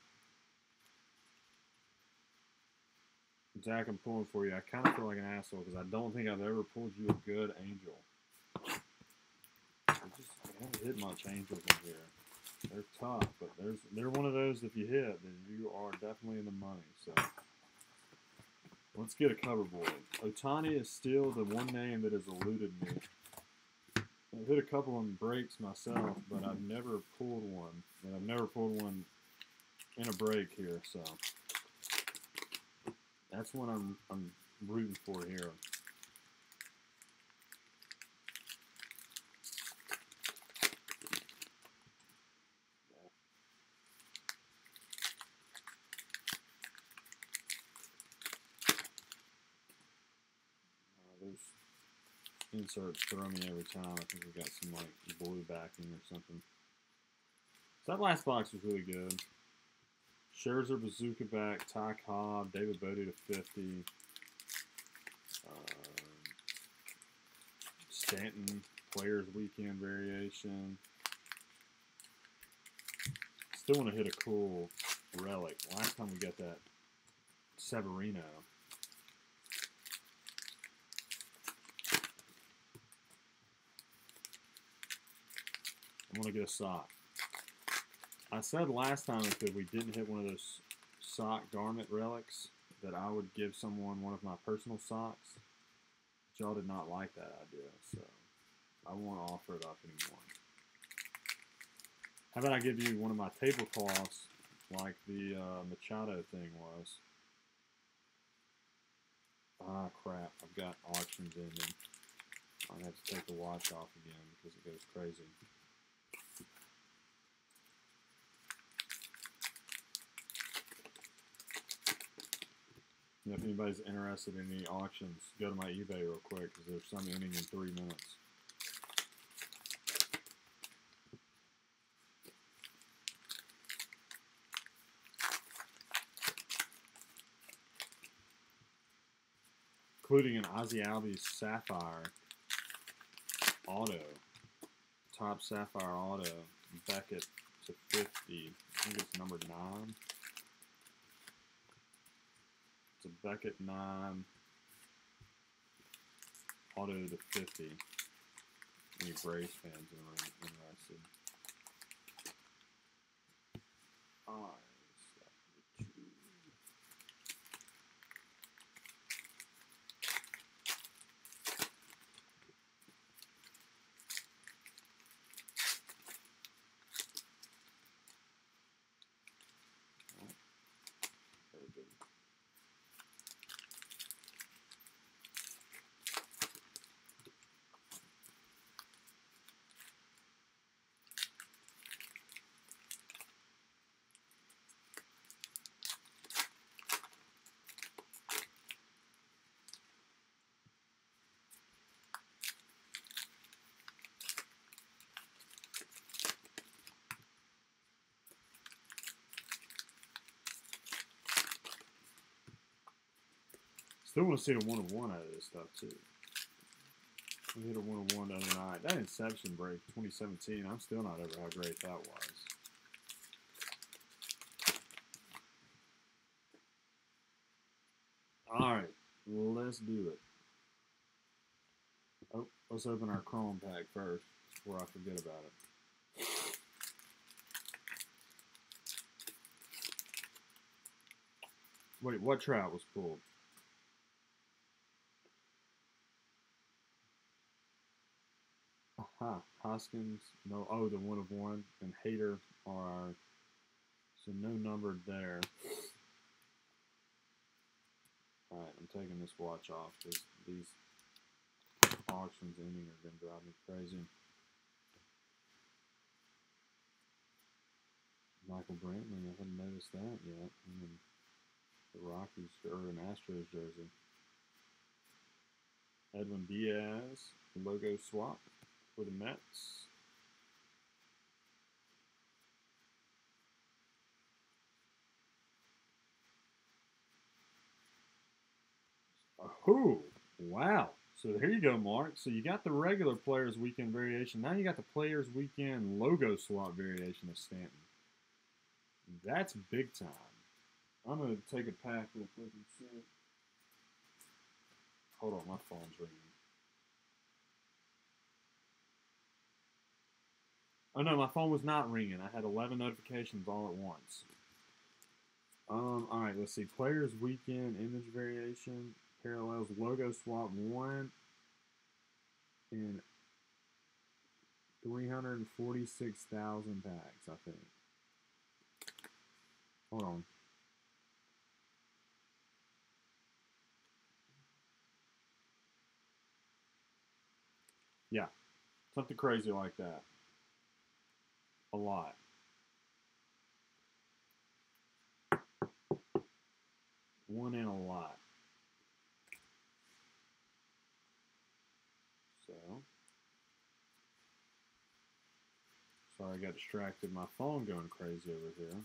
Zach, I'm pulling for you. I kind of feel like an asshole because I don't think I've ever pulled you a good Angel. I haven't hit much Angels in here. They're tough, but they're one of those, if you hit, then you are definitely in the money. So let's get a cover board. Ohtani is still the one name that has eluded me. I've hit a couple of breaks myself, but I've never pulled one. And I've never pulled one in a break here, so that's what I'm rooting for here. Those inserts throw me every time. I think we got some like blue backing or something. So that last box was really good. Scherzer, bazooka back, Ty Cobb, David Bodie to 50. Stanton, Players Weekend variation. Still want to hit a cool relic. Last time we got that Severino. I want to get a sock. I said last time if we didn't hit one of those sock garment relics that I would give someone one of my personal socks. But y'all did not like that idea, so I won't offer it up anymore. How about I give you one of my tablecloths like the Machado thing was? Ah, crap. I've got auctions ending. I have to take the watch off again because it goes crazy. If anybody's interested in any auctions, go to my eBay real quick because there's some ending in 3 minutes. Including an Ozzie Albies Sapphire auto. top sapphire auto, Beckett to 50. I think it's number 9. It's a Beckett 9 auto to 50. Any Braves fans are interested. Alright, step 2. Very good. Still want to see a 1-of-1 out of this stuff, too. We hit a 1-of-1 the other night. That Inception break, 2017, I'm still not over how great that was. Alright, let's do it. Oh, let's open our Chrome pack first before I forget about it. Wait, what trout was pulled? Aha, Hoskins, no, oh, the 1-of-1, and Hader are, so no numbered there. Alright, I'm taking this watch off because these auctions ending are going to drive me crazy. Michael Brantley, I hadn't noticed that yet. And the Rockies, or an Astros jersey. Edwin Diaz, logo swap for the Mets. Oh, wow. So here you go, Mark. So you got the regular Players Weekend variation. Now you got the Players Weekend logo swap variation of Stanton. That's big time. I'm going to take a pack real quick and see. Hold on, my phone's ringing. Oh no, my phone was not ringing. I had 11 notifications all at once. Alright, let's see. Players Weekend image variation. Parallels logo swap 1 in 346,000 packs, I think. Hold on. Yeah, something crazy like that. A lot. One in a lot. So, sorry I got distracted. My phone going crazy over here.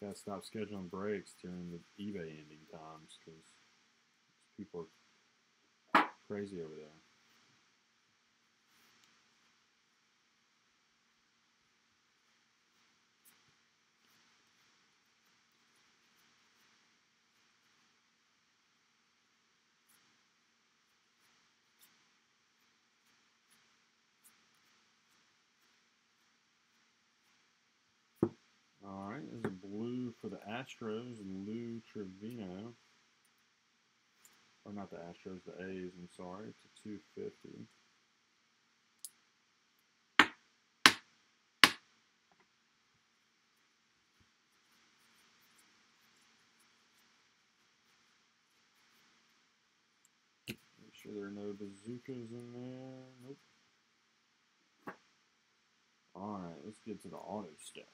Gotta stop scheduling breaks during the eBay ending times because people are crazy over there. All right, there's a blue for the Astros, Lou Trevino. Or not the Astros, the A's, I'm sorry, to 250. Make sure there are no bazookas in there. Nope. Alright, let's get to the auto stack.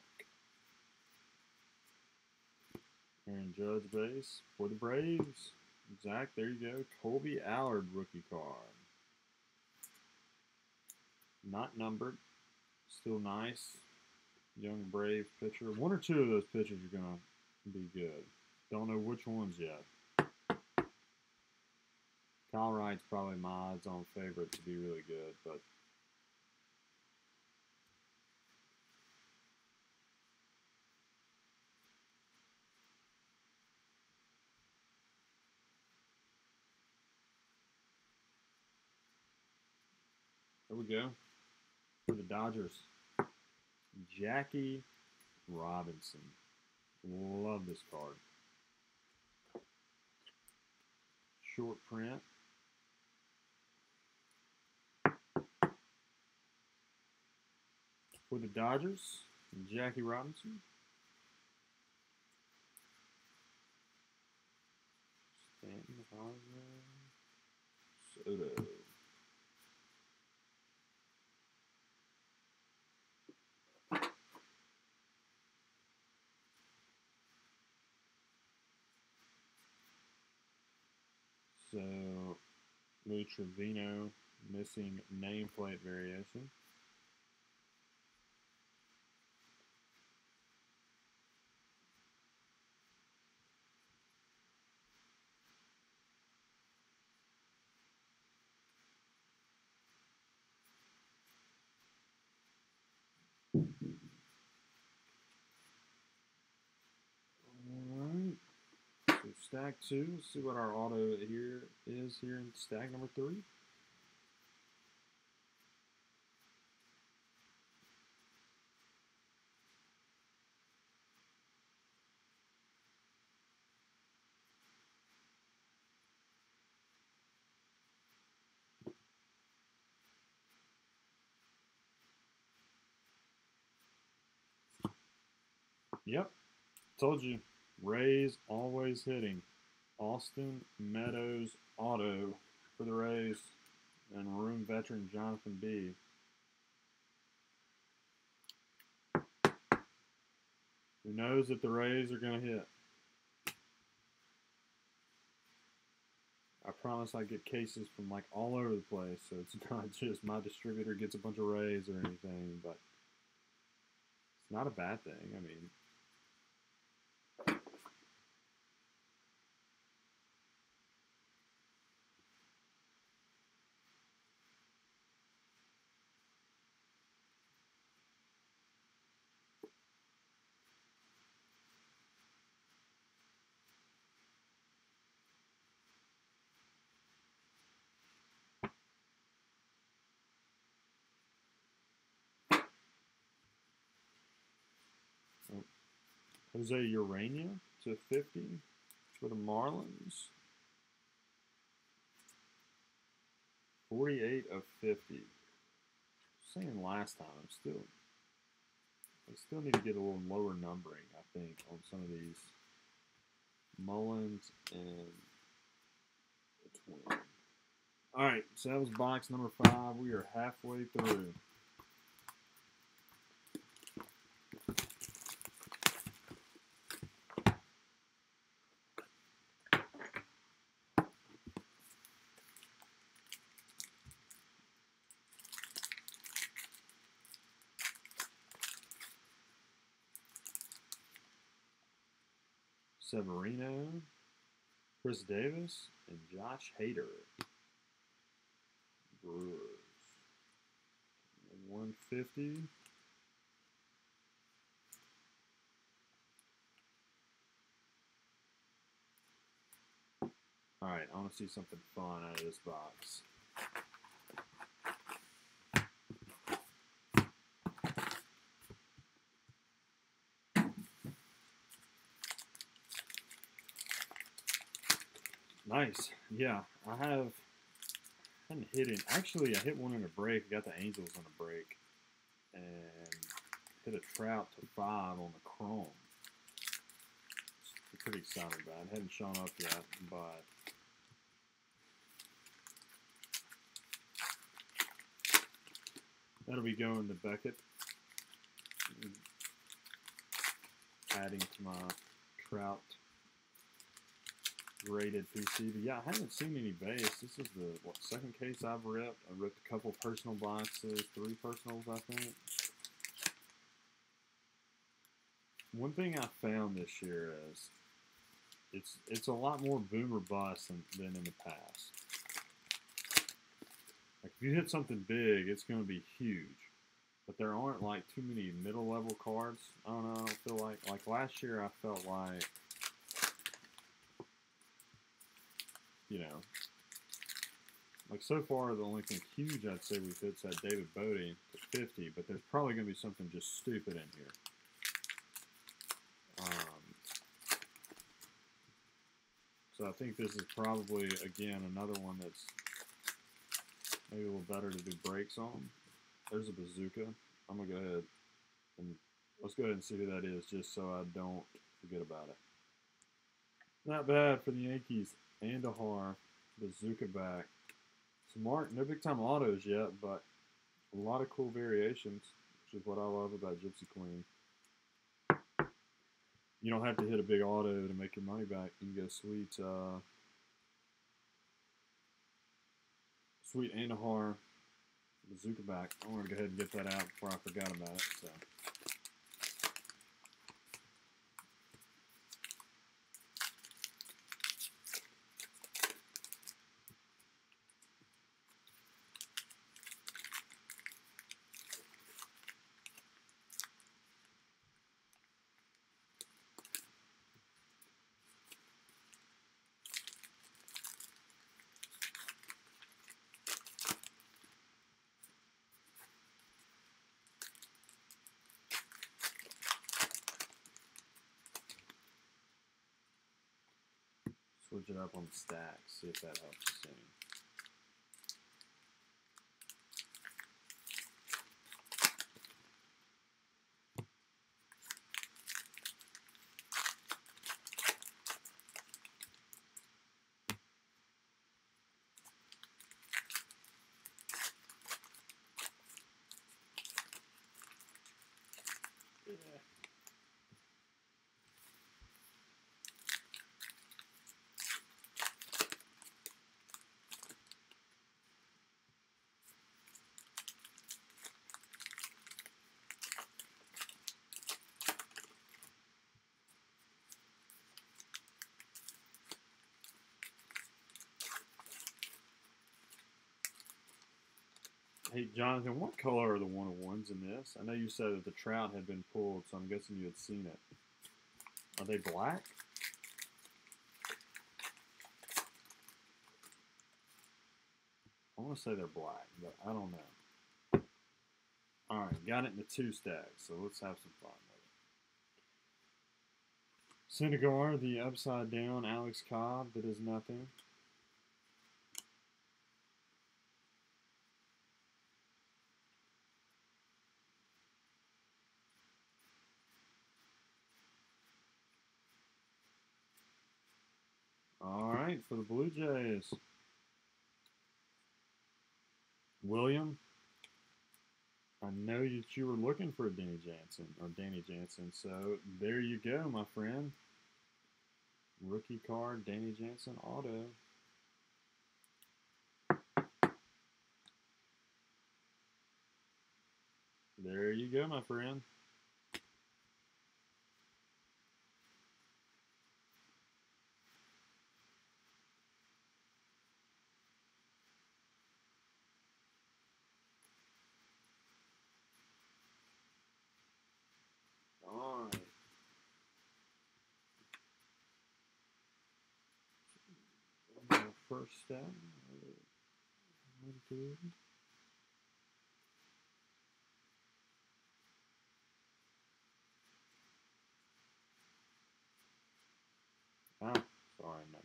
Aaron Judge base for the Braves. Zach, there you go. Colby Allard rookie card. Not numbered. Still nice. Young Brave pitcher. One or two of those pitchers are going to be good. Don't know which ones yet. Kyle Wright's probably my odds-on favorite to be really good, but There we go. For the Dodgers, Jackie Robinson. Love this card. Short print. For the Dodgers, Jackie Robinson. Stanton, Soto. So, Lou Trevino, missing nameplate variation. Alright. So stack 2. Let's see what our auto here is here in stack number 3. Yep. Told you. Rays always hitting. Austin Meadows auto for the Rays. And room veteran Jonathan B. Who knows that the Rays are going to hit? I promise I get cases from like all over the place, so it's not just my distributor gets a bunch of Rays or anything, but it's not a bad thing. I mean, Jose Urania to 50 for the Marlins. 48 of 50. Saying last time, I still need to get a little lower numbering, I think, on some of these. Mullins and the Twin. All right, so that was box number 5. We are halfway through. Severino, Chris Davis, and Josh Hader. Brewers. 150. All right, I want to see something fun out of this box. Nice. Yeah, I hadn't hit it. Actually, I hit one in a break. I got the Angels on a break. And hit a Trout to 5 on the Chrome. It's pretty excited about it. It hadn't shown up yet, but that'll be going to Beckett. Adding to my Trout graded PC. But yeah, I haven't seen any base. This is the second case I've ripped. I ripped a couple personal boxes, 3 personals, I think. One thing I found this year is it's a lot more boom or bust than in the past. Like if you hit something big, it's going to be huge. But there aren't like too many middle level cards. I don't know. I don't feel like last year I felt like, you know, Like, so far, the only thing huge I'd say we've hit's that David Bodie to 50, but there's probably going to be something just stupid in here. So I think this is probably, again, another one that's maybe a little better to do breaks on. There's a bazooka. I'm going to go ahead and let's go ahead and see who that is just so I don't forget about it. Not bad for the Yankees. Andahar, bazooka back. Smart, no big time autos yet, but a lot of cool variations, which is what I love about Gypsy Queen. You don't have to hit a big auto to make your money back. You can go sweet, sweet Andahar, bazooka back. I want to go ahead and get that out before I forgot about it. So. Switch it up on the stacks, see if that helps us any. Hey, Jonathan, what color are the 101s in this? I know you said that the trout had been pulled, so I'm guessing you had seen it. Are they black? I want to say they're black, but I don't know. All right, got it in the 2 stacks, so let's have some fun with it. Syndergaard, the upside down Alex Cobb that is nothing. All right, for the Blue Jays. William, I know that you were looking for Danny Jansen, so there you go, my friend. Rookie card, Danny Jansen auto. There you go, my friend. All right. First step. 1, 2. Ah, sorry, no.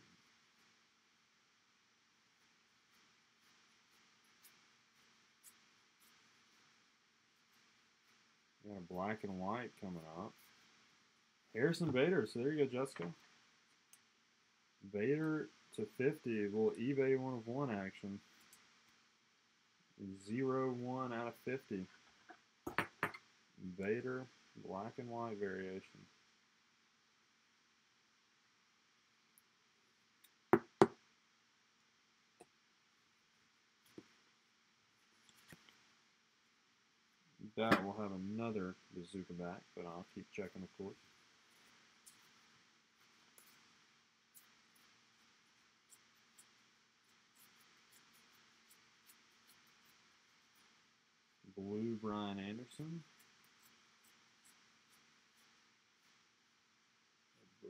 We got a black and white coming up. Harrison Bader, so there you go, Jessica. Bader to 50, a little eBay 1 of 1 action. 0-1 out of 50. Bader, black and white variation. That will have another bazooka back, but I'll keep checking, of course. Blue Brian Anderson. I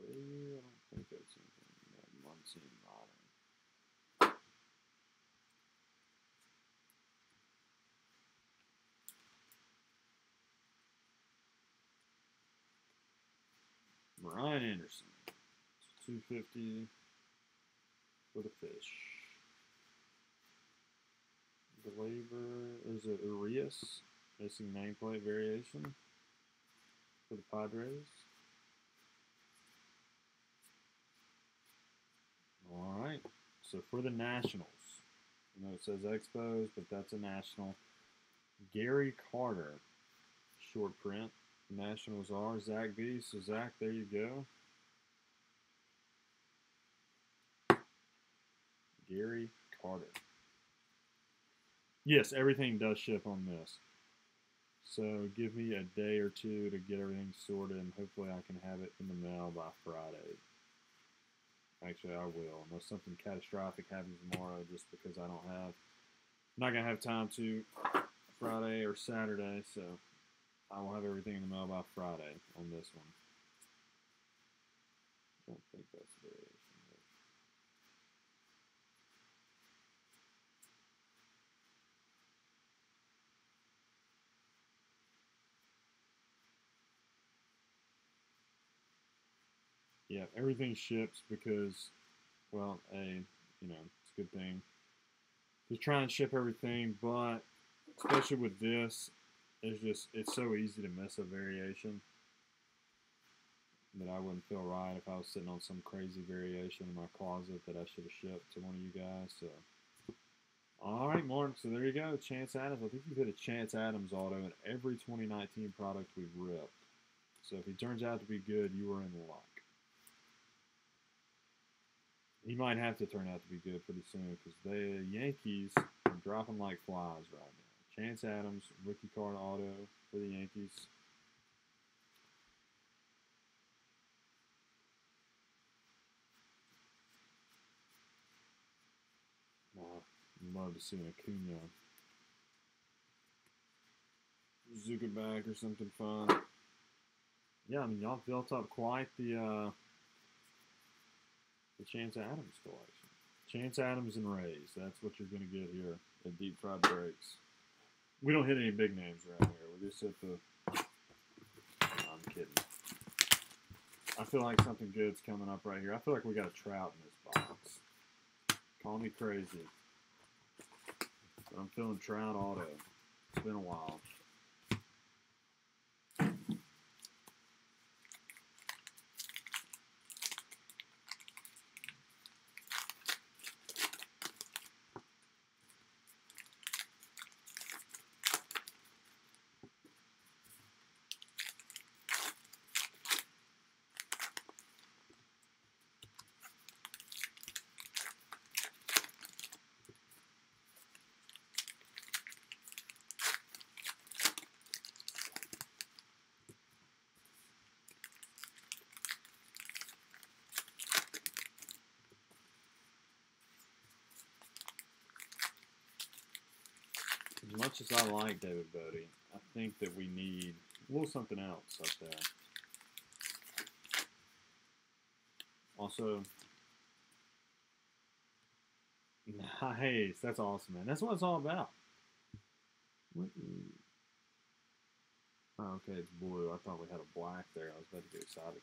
don't think that's anything. Muncie Modern. Ryan Anderson. It's $250 for the fish. The labor is it Urias, missing nameplate variation for the Padres. All right, so for the Nationals, I know it says Expos, but that's a National. Gary Carter, short print. Nationals are Zach B. So Zach, there you go. Gary Carter. Yes, everything does ship on this. So give me a day or two to get everything sorted, and hopefully I can have it in the mail by Friday. Actually, I will, unless something catastrophic happens tomorrow, just because I'm not gonna have time to Friday or Saturday. So I will have everything in the mail by Friday on this one. I don't think that's the variation. Yeah, everything ships because, well, it's a good thing to try and ship everything, but especially with this, it's so easy to miss a variation that I wouldn't feel right if I was sitting on some crazy variation in my closet that I should have shipped to one of you guys. So, all right, Mark. So there you go, Chance Adams. I think you hit a Chance Adams auto in every 2019 product we've ripped. So if he turns out to be good, you are in luck. He might have to turn out to be good pretty soon because the Yankees are dropping like flies right now. Chance Adams, rookie card auto for the Yankees. I'd love to see an Acuna. Zuckerberg or something fun. Yeah, I mean, y'all built up quite the Chance Adams collection. Chance Adams and Rays. That's what you're going to get here at Deep Fried Breaks. We don't hit any big names around here. We just hit the... I'm kidding. I feel like something good's coming up right here. I feel like we got a Trout in this box. Call me crazy. But I'm feeling Trout auto. It's been a while. As much as I like David Bodie, I think that we need a little something else up there. Also, nice. That's awesome, man. That's what it's all about. Oh, okay, it's blue. I thought we had a black there. I was about to get excited.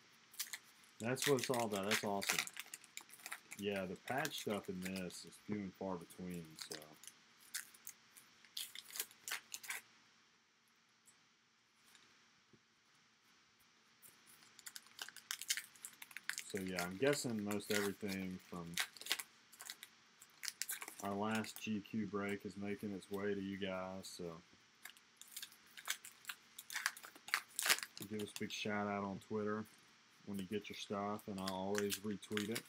That's what it's all about. That's awesome. Yeah, the patch stuff in this is few and far between, so... So yeah, I'm guessing most everything from our last GQ break is making its way to you guys, so give us a big shout out on Twitter when you get your stuff, and I'll always retweet it.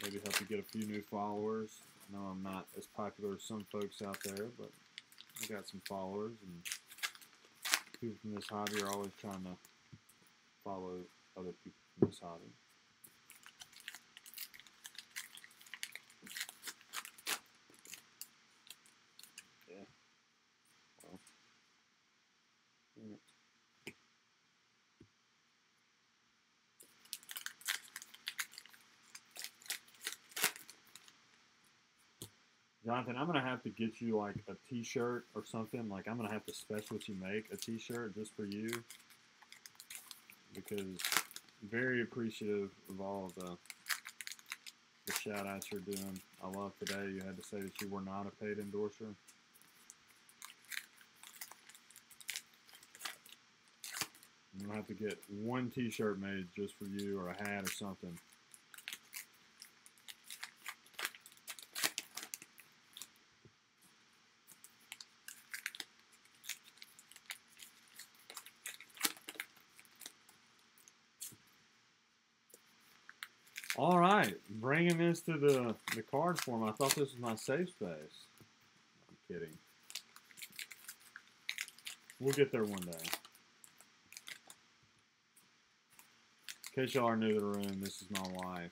Maybe help you get a few new followers. I know I'm not as popular as some folks out there, but I got some followers, and people from this hobby are always trying to follow other people from this hobby. Yeah. Well. Yeah. Jonathan, I'm going to have to get you like a t-shirt or something. Like I'm going to have to specialty make a t-shirt just for you. Because very appreciative of all the shout outs you're doing. I love today you had to say that you were not a paid endorser. I'm gonna have to get one t-shirt made just for you, or a hat or something. All right, bringing this to the card form. I thought this was my safe space. I'm kidding. We'll get there one day. In case y'all are new to the room, this is my wife.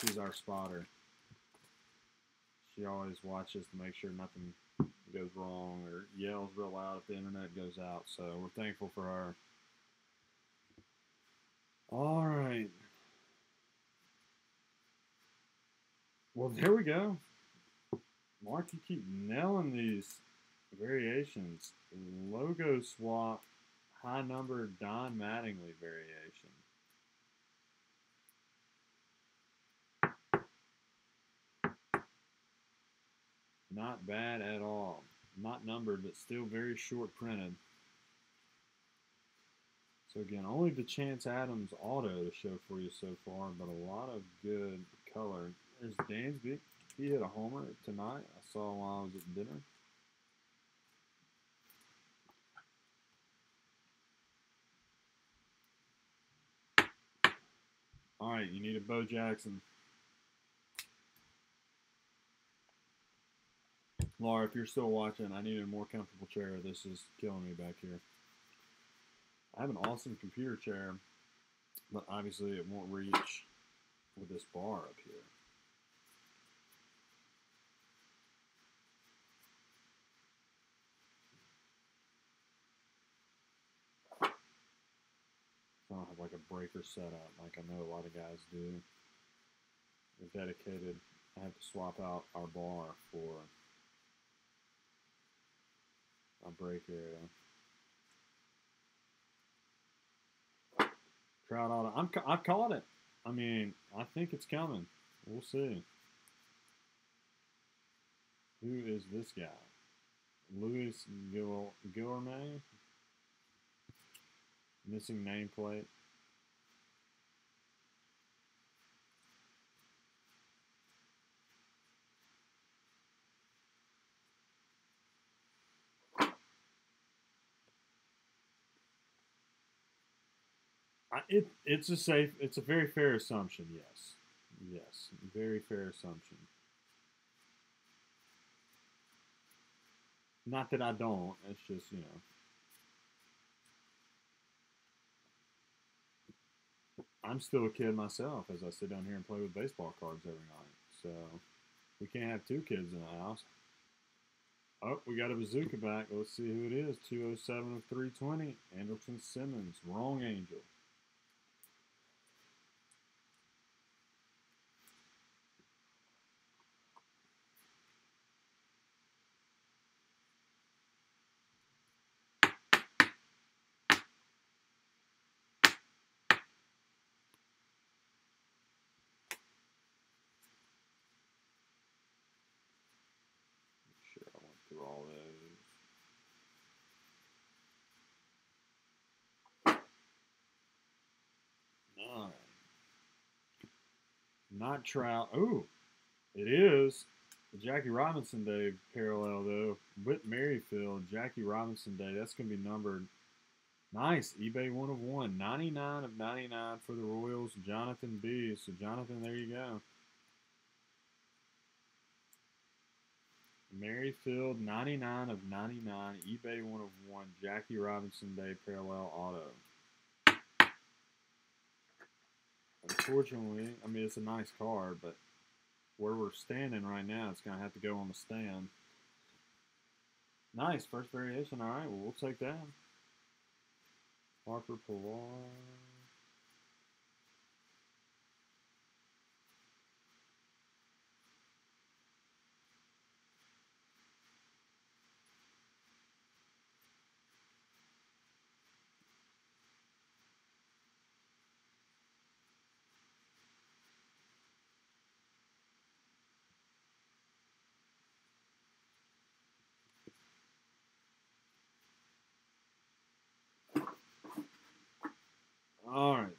She's our spotter. She always watches to make sure nothing goes wrong or yells real loud if the internet goes out. So we're thankful for her. All right. Well, there we go. Mark, you keep nailing these variations. Logo swap, high number Don Mattingly variation. Not bad at all. Not numbered, but still very short printed. So again, only the Chance Adams auto to show for you so far, but a lot of good color. There's Dansby. He hit a homer tonight. I saw while I was at dinner. All right, you need a Bo Jackson. Laura, if you're still watching, I need a more comfortable chair. This is killing me back here. I have an awesome computer chair, but obviously it won't reach with this bar up here. So I don't have like a breaker setup like I know a lot of guys do. They're dedicated. I have to swap out our bar for a break area. Trout auto. I've caught it. I mean, I think it's coming. We'll see. Who is this guy? Louis Guilherme. Missing nameplate. It's a very fair assumption, yes. Yes, very fair assumption. Not that I don't, it's just, you know. I'm still a kid myself as I sit down here and play with baseball cards every night. So we can't have two kids in the house. Oh, we got a bazooka back. Let's see who it is. 207 of 320. Anderson Simmons. Wrong Angel. Sure, I went through all those. All right. Not Trout. Ooh, it is. The Jackie Robinson Day parallel, though. Whit Merrifield, Jackie Robinson Day. That's going to be numbered. Nice. eBay 1 of 1. 99 of 99 for the Royals. Jonathan B. So, Jonathan, there you go. Merrifield, 99 of 99. eBay 1 of 1. Jackie Robinson Day parallel auto. Unfortunately, I mean, it's a nice card, but where we're standing right now, it's going to have to go on the stand. Nice. First variation. All right. Well, we'll take that. Harper Pilar.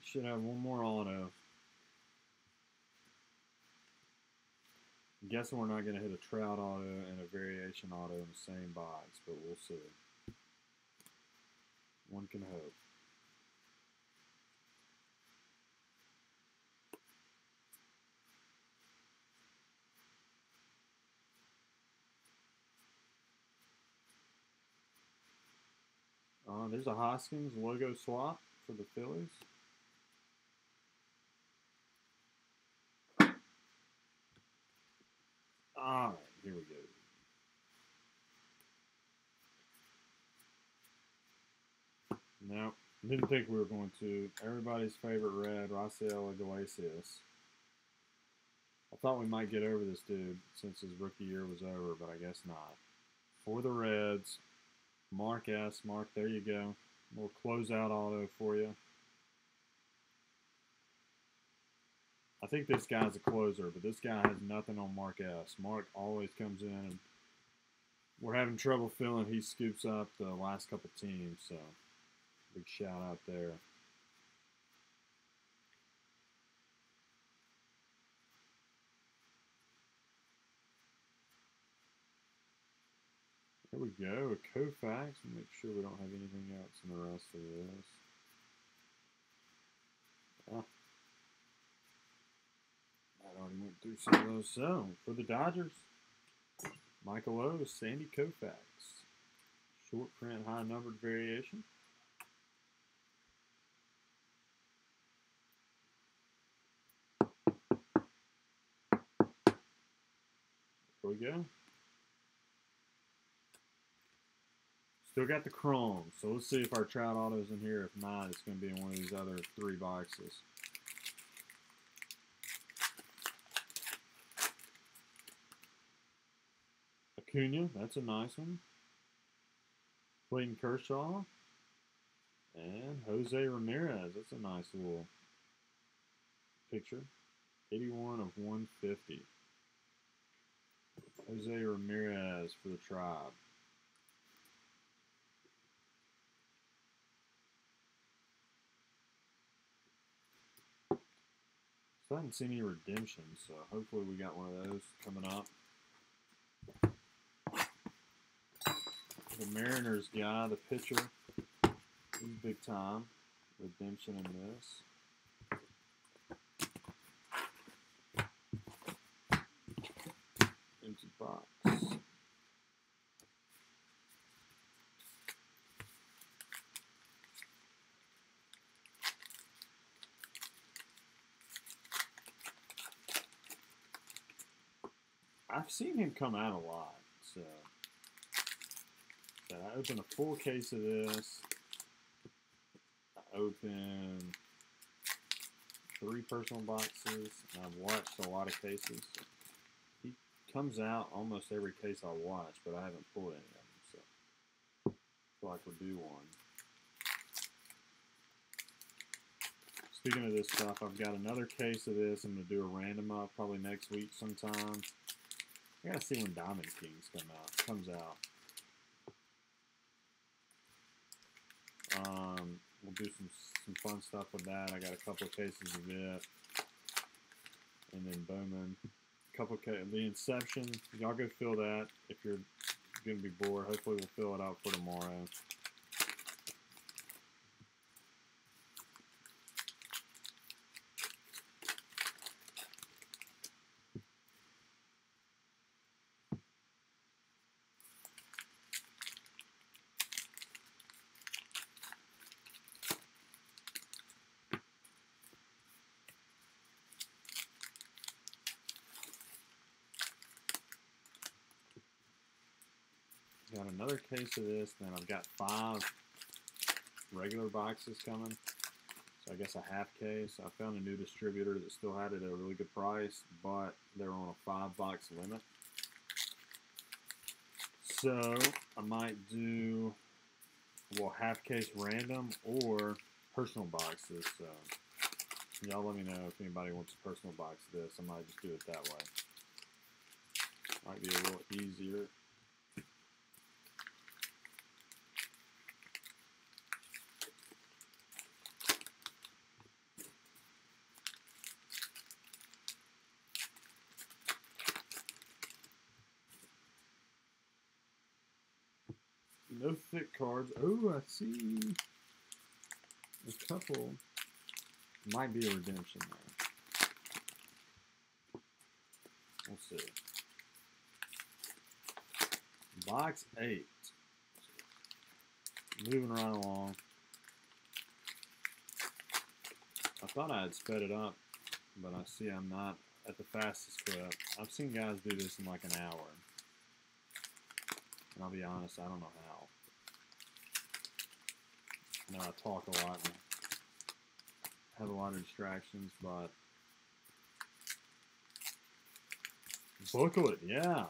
should have one more auto. I'm guessing we're not going to hit a Trout auto and a variation auto in the same box, but we'll see. One can hope. There's a Hoskins logo swap for the Phillies. All right, here we go. Nope, didn't think we were going to. Everybody's favorite red, Rafael Iglesias. I thought we might get over this dude since his rookie year was over, but I guess not. For the Reds, Mark S. Mark, there you go. We'll close out auto for you. I think this guy's a closer, but this guy has nothing on Mark S. Mark always comes in, and we're having trouble filling. He scoops up the last couple teams, so big shout out there. There we go, a Koufax. Make sure we don't have anything else in the rest of this. I already went through some of those. So, for the Dodgers, Michael O, Sandy Koufax. Short print, high numbered variation. There we go. Still got the chrome, so let's see if our Trout auto's in here. If not, it's going to be in one of these other 3 boxes. Acuna, that's a nice one. Clayton Kershaw. And Jose Ramirez, that's a nice little picture. 81 of 150. Jose Ramirez for the Tribe. So I haven't seen any redemptions, so hopefully we got one of those coming up. The Mariners guy, the pitcher, he's big time. Redemption in this. Empty box. I've seen him come out a lot, so I opened a full case of this. I opened 3 personal boxes, and I've watched a lot of cases. He comes out almost every case I watch, but I haven't pulled any of them, so I feel like we're due one. Speaking of this stuff, I've got another case of this. I'm going to do a random up probably next week sometime. I gotta see when Diamond Kings comes out. We'll do some fun stuff with that. I got a couple of cases of it, and then Bowman. The Inception. Y'all go fill that if you're gonna be bored. Hopefully we'll fill it out for tomorrow. Got another case of this, then I've got 5 regular boxes coming. So I guess a half case. I found a new distributor that still had it at a really good price, but they're on a 5-box limit. So I might do, well, half case random or personal boxes. So y'all let me know if anybody wants a personal box of this. I might just do it that way. Might be a little easier. No thick cards. Oh, I see a couple. Might be a redemption there. Let's see. Box 8. Moving right along. I thought I had sped it up, but I see I'm not at the fastest clip. I've seen guys do this in like an hour. And I'll be honest, I don't know how. I know I talk a lot and have a lot of distractions, but booklet, yeah.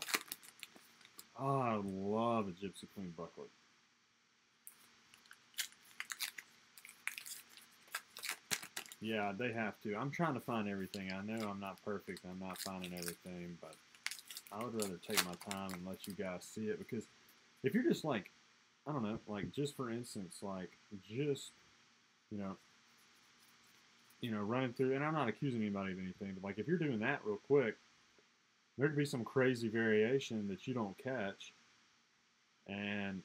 Oh, I love a Gypsy Queen booklet. Yeah, they have to. I'm trying to find everything. I know I'm not perfect. I'm not finding everything, but I would rather take my time and let you guys see it, because if you're just like, I don't know, like just for instance, like just, you know, running through, and I'm not accusing anybody of anything, but like if you're doing that real quick, there could be some crazy variation that you don't catch, and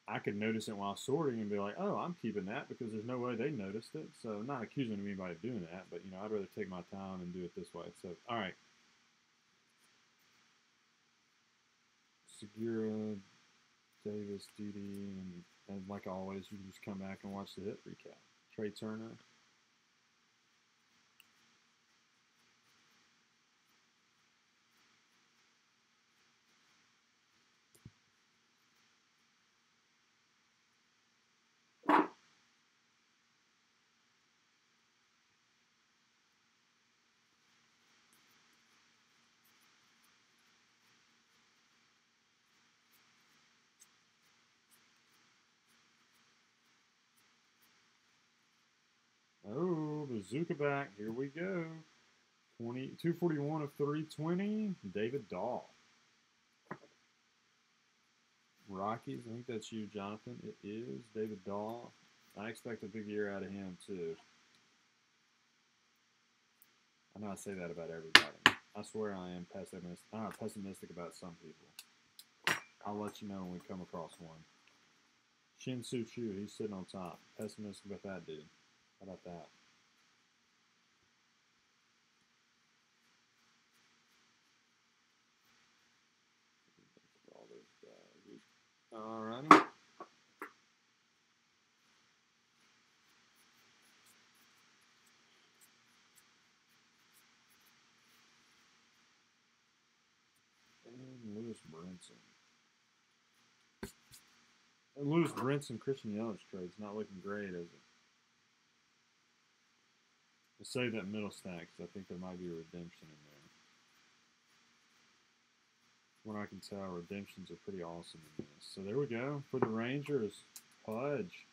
I could notice it while sorting and be like, oh, I'm keeping that because there's no way they noticed it. So I'm not accusing anybody of doing that, but, you know, I'd rather take my time and do it this way. So, all right. Segura, Davis, Didi, and like always, you can just come back and watch the hit recap. Trey Turner. Oh, Bazooka back. Here we go. 241 of 320. David Dahl. Rockies. I think that's you, Jonathan. It is David Dahl. I expect a big year out of him, too. I know I say that about everybody. I swear I am pessimistic about some people. I'll let you know when we come across one. Shin Soo Chu, he's sitting on top. Pessimistic about that dude. How about that? Alrighty. And Lewis Brinson. And Lewis Brinson, Christian Yelich trade's not looking great, is it? We'll save that middle stack because I think there might be a redemption in there. From what I can tell, redemptions are pretty awesome in this. So there we go. For the Rangers, Pudge.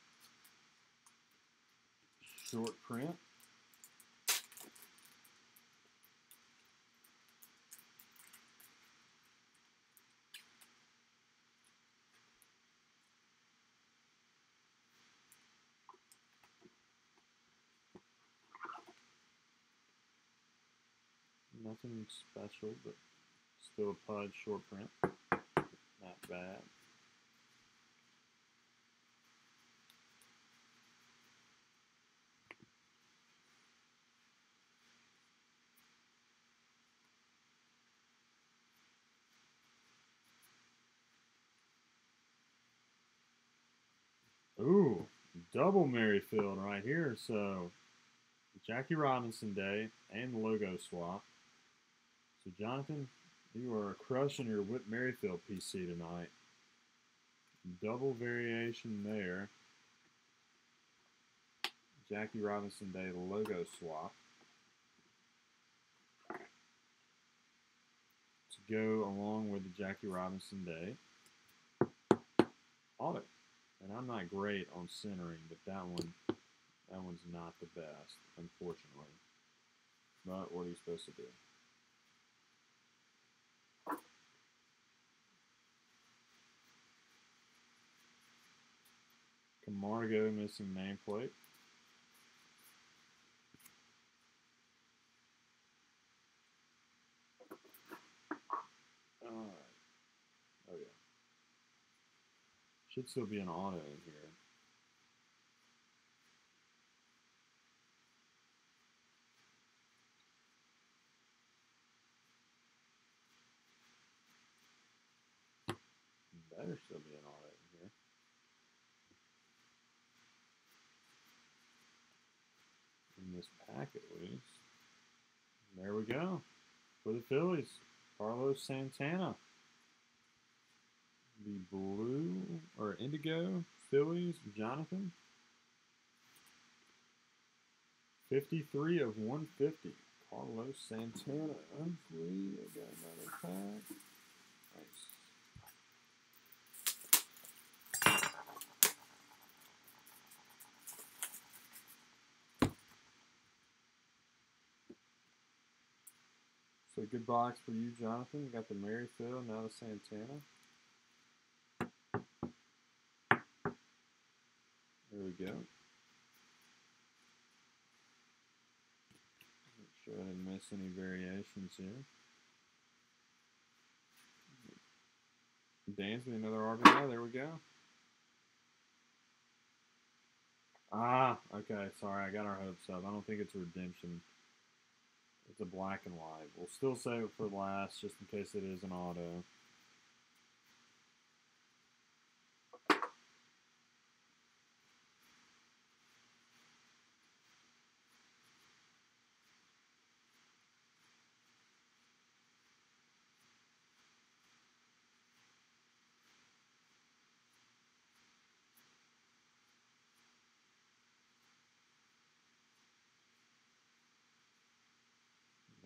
Short print. Nothing special, but still a Pudge short print. Not bad. Ooh, double Merrifield right here. So, Jackie Robinson Day and logo swap. So, Jonathan, you are crushing your Whit Merrifield PC tonight. Double variation there. Jackie Robinson Day logo swap. To go along with the Jackie Robinson Day auto. And I'm not great on centering, but that one's not the best, unfortunately. But what are you supposed to do? Camargo missing nameplate. Alright. Oh yeah. Should still be an auto in here. Better still be an auto in here. In this pack at least. There we go. For the Phillies, Carlos Santana. The blue or indigo Phillies, Jonathan. 53 of 150. Carlos Santana. Hopefully, I got another pack. Nice. So good box for you, Jonathan. You got the Merrifield, now the Santana. There we go. Make sure I didn't miss any variations here. Dansby, another RBI. There we go. Ah, okay. Sorry, I got our hopes up. I don't think it's a redemption. It's a black and white. We'll still save it for last, just in case it is an auto.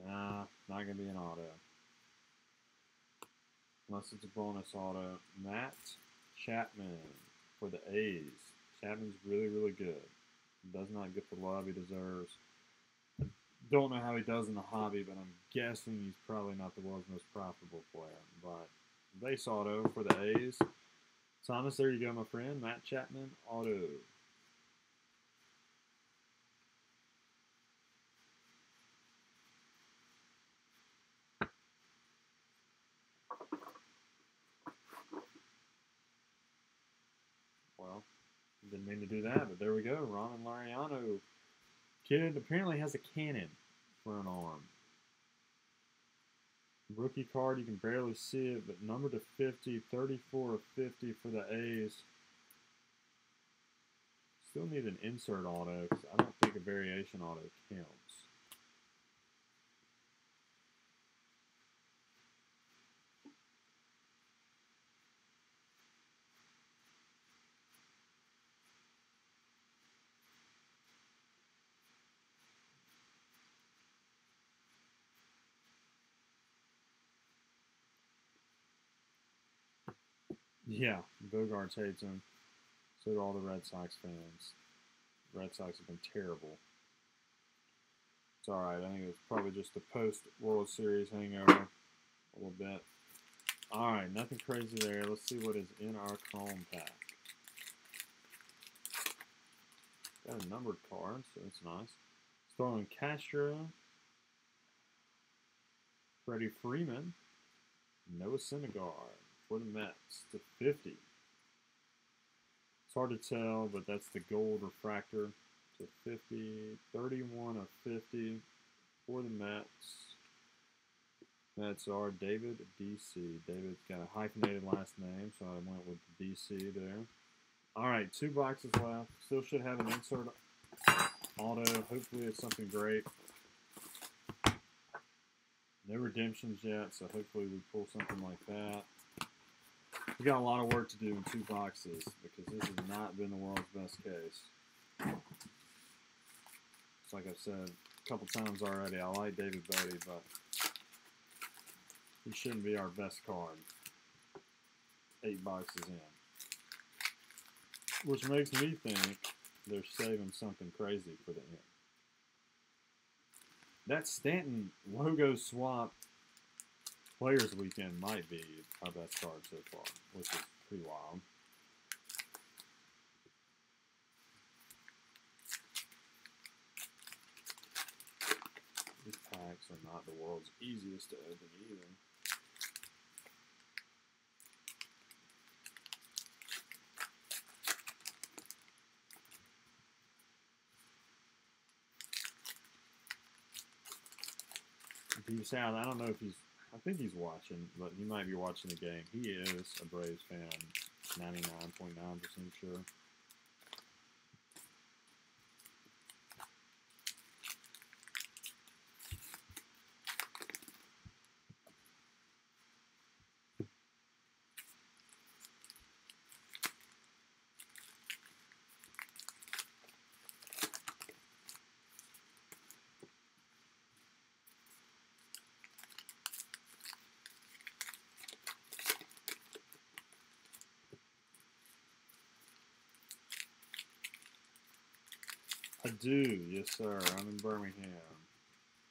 Nah, not going to be an auto. Unless it's a bonus auto. Matt Chapman for the A's. Chapman's really, really good. Does not get the love he deserves. I don't know how he does in the hobby, but I'm guessing he's probably not the world's most profitable player. But base auto for the A's. Thomas, there you go, my friend. Matt Chapman, auto. Well, didn't mean to do that, but there we go. Ron Laureano. Kid apparently has a cannon for an arm. Rookie card, you can barely see it, but number to 50, 34 of 50 for the A's. Still need an insert auto because I don't think a variation auto counts. Yeah, Bogarts hates him. So do all the Red Sox fans. The Red Sox have been terrible. It's alright. I think it's probably just a post-World Series hangover a little bit. Alright, nothing crazy there. Let's see what is in our Chrome pack. Got a numbered card, so that's nice. Starlin Castro. Freddie Freeman. Noah Syndergaard for the Mets to 50. It's hard to tell, but that's the gold refractor to 50. 31 of 50 for the Mets. Mets are David DC. David's got a hyphenated last name, so I went with DC there. All right, 2 boxes left. Still should have an insert auto. Hopefully it's something great. No redemptions yet, so hopefully we pull something like that. We got a lot of work to do in 2 boxes because this has not been the world's best case. It's like I've said a couple times already, I like David Bodie, but he shouldn't be our best card. 8 boxes in. Which makes me think they're saving something crazy for the end. That Stanton logo swap Players Weekend might be our best card so far, which is pretty wild. These packs are not the world's easiest to open either. Deep South, I don't know if he's, I think he's watching, but he might be watching the game. He is a Braves fan, 99.9% sure. I do, yes sir. I'm in Birmingham.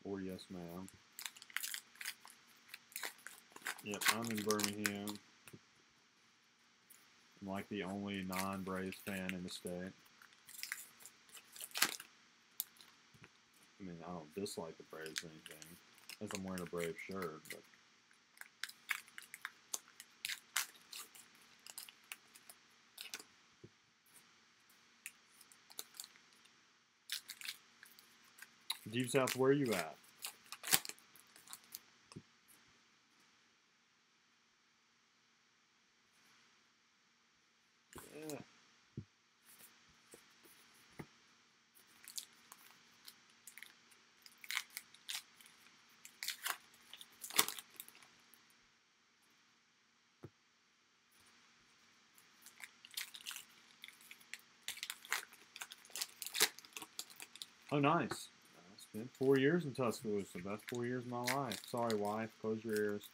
Or yes ma'am. Yep, I'm in Birmingham. I'm like the only non-Braves fan in the state. I mean, I don't dislike the Braves or anything, as I'm wearing a Braves shirt, but Deep South, where are you at? Yeah. Oh, nice. I spent 4 years in Tuscaloosa. Best 4 years of my life. Sorry, wife. Close your ears.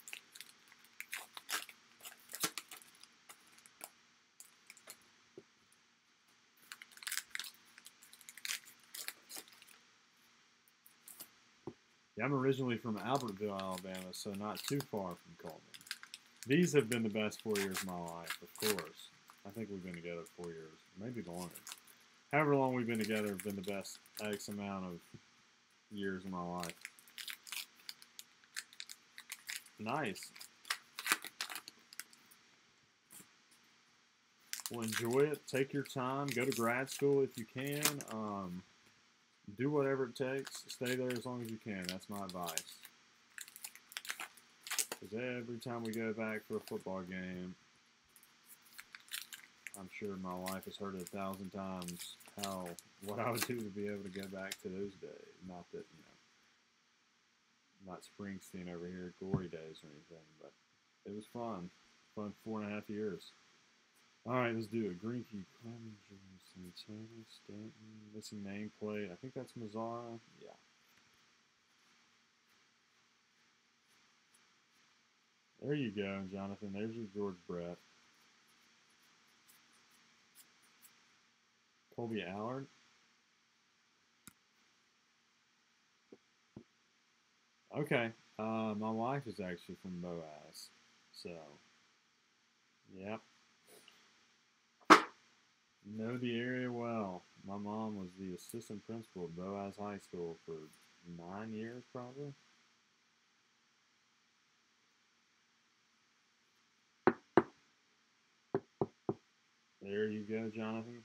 Yeah, I'm originally from Albertville, Alabama, so not too far from Coleman. These have been the best 4 years of my life, of course. I think we've been together 4 years, maybe longer. However long we've been together have been the best X amount of years of my life. Nice. Well, enjoy it. Take your time. Go to grad school if you can. Do whatever it takes. Stay there as long as you can. That's my advice. Because every time we go back for a football game, I'm sure my wife has heard it 1,000 times what I would do to be able to go back to those days. Not that, not Springsteen over here, glory days or anything, but it was fun. Fun 4.5 years. All right, let's do it. Greenkey, Clemenger, Santana, Stanton, missing nameplate. I think that's Mazzara. Yeah. There you go, Jonathan. There's your George Brett. Colby Allard. Okay. My wife is actually from Boaz. So, yep. Know the area well. My mom was the assistant principal at Boaz High School for 9 years, probably. There you go, Jonathan.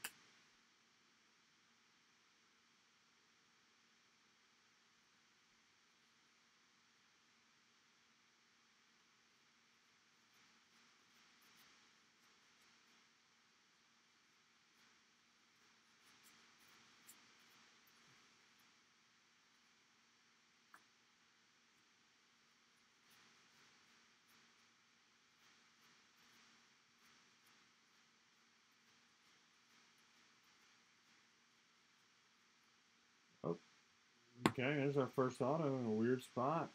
Oh, okay, there's our first auto in a weird spot.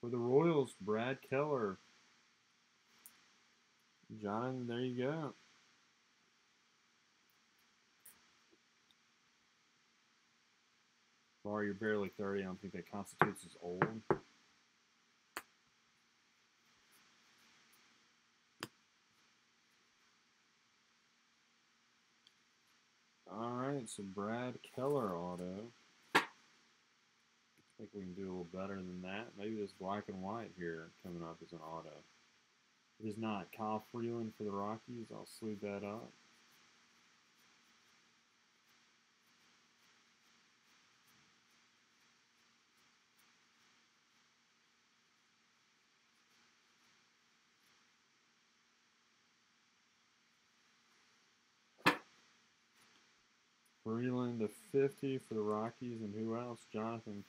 For the Royals, Brad Keller. Jonathan, there you go. Bar, you're barely 30. I don't think that constitutes as old. All right, so Brad Keller auto. I think we can do a little better than that. Maybe this black and white here coming up as an auto. It is not. Kyle Freeland for the Rockies. I'll sleeve that up. Freeland to 50 for the Rockies. And who else? Jonathan.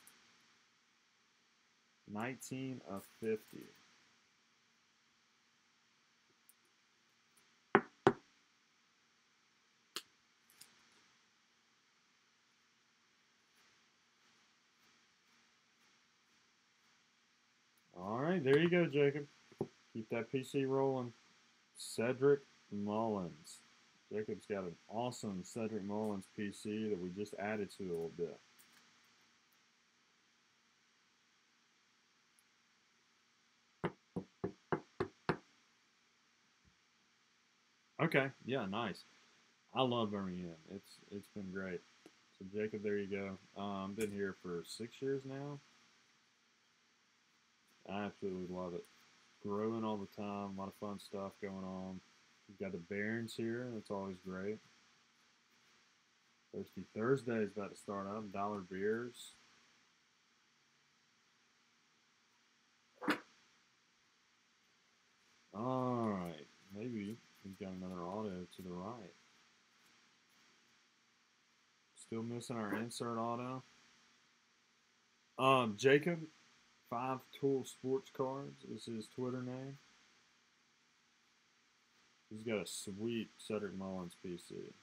19 of 50. All right, there you go, Jacob. Keep that PC rolling. Cedric Mullins. Jacob's got an awesome Cedric Mullins PC that we just added to a little bit. Okay, yeah, nice. I love Birmingham. It's been great. So Jacob, there you go. Been here for 6 years now. I absolutely love it. Growing all the time, a lot of fun stuff going on. We've got the Barons here. That's always great. Thirsty Thursday is about to start up. Dollar beers. All right, maybe we've got another auto to the right. Still missing our insert auto. Jacob, 5 Tool Sports Cards is his Twitter name. He's got a sweet Cedric Mullins PC.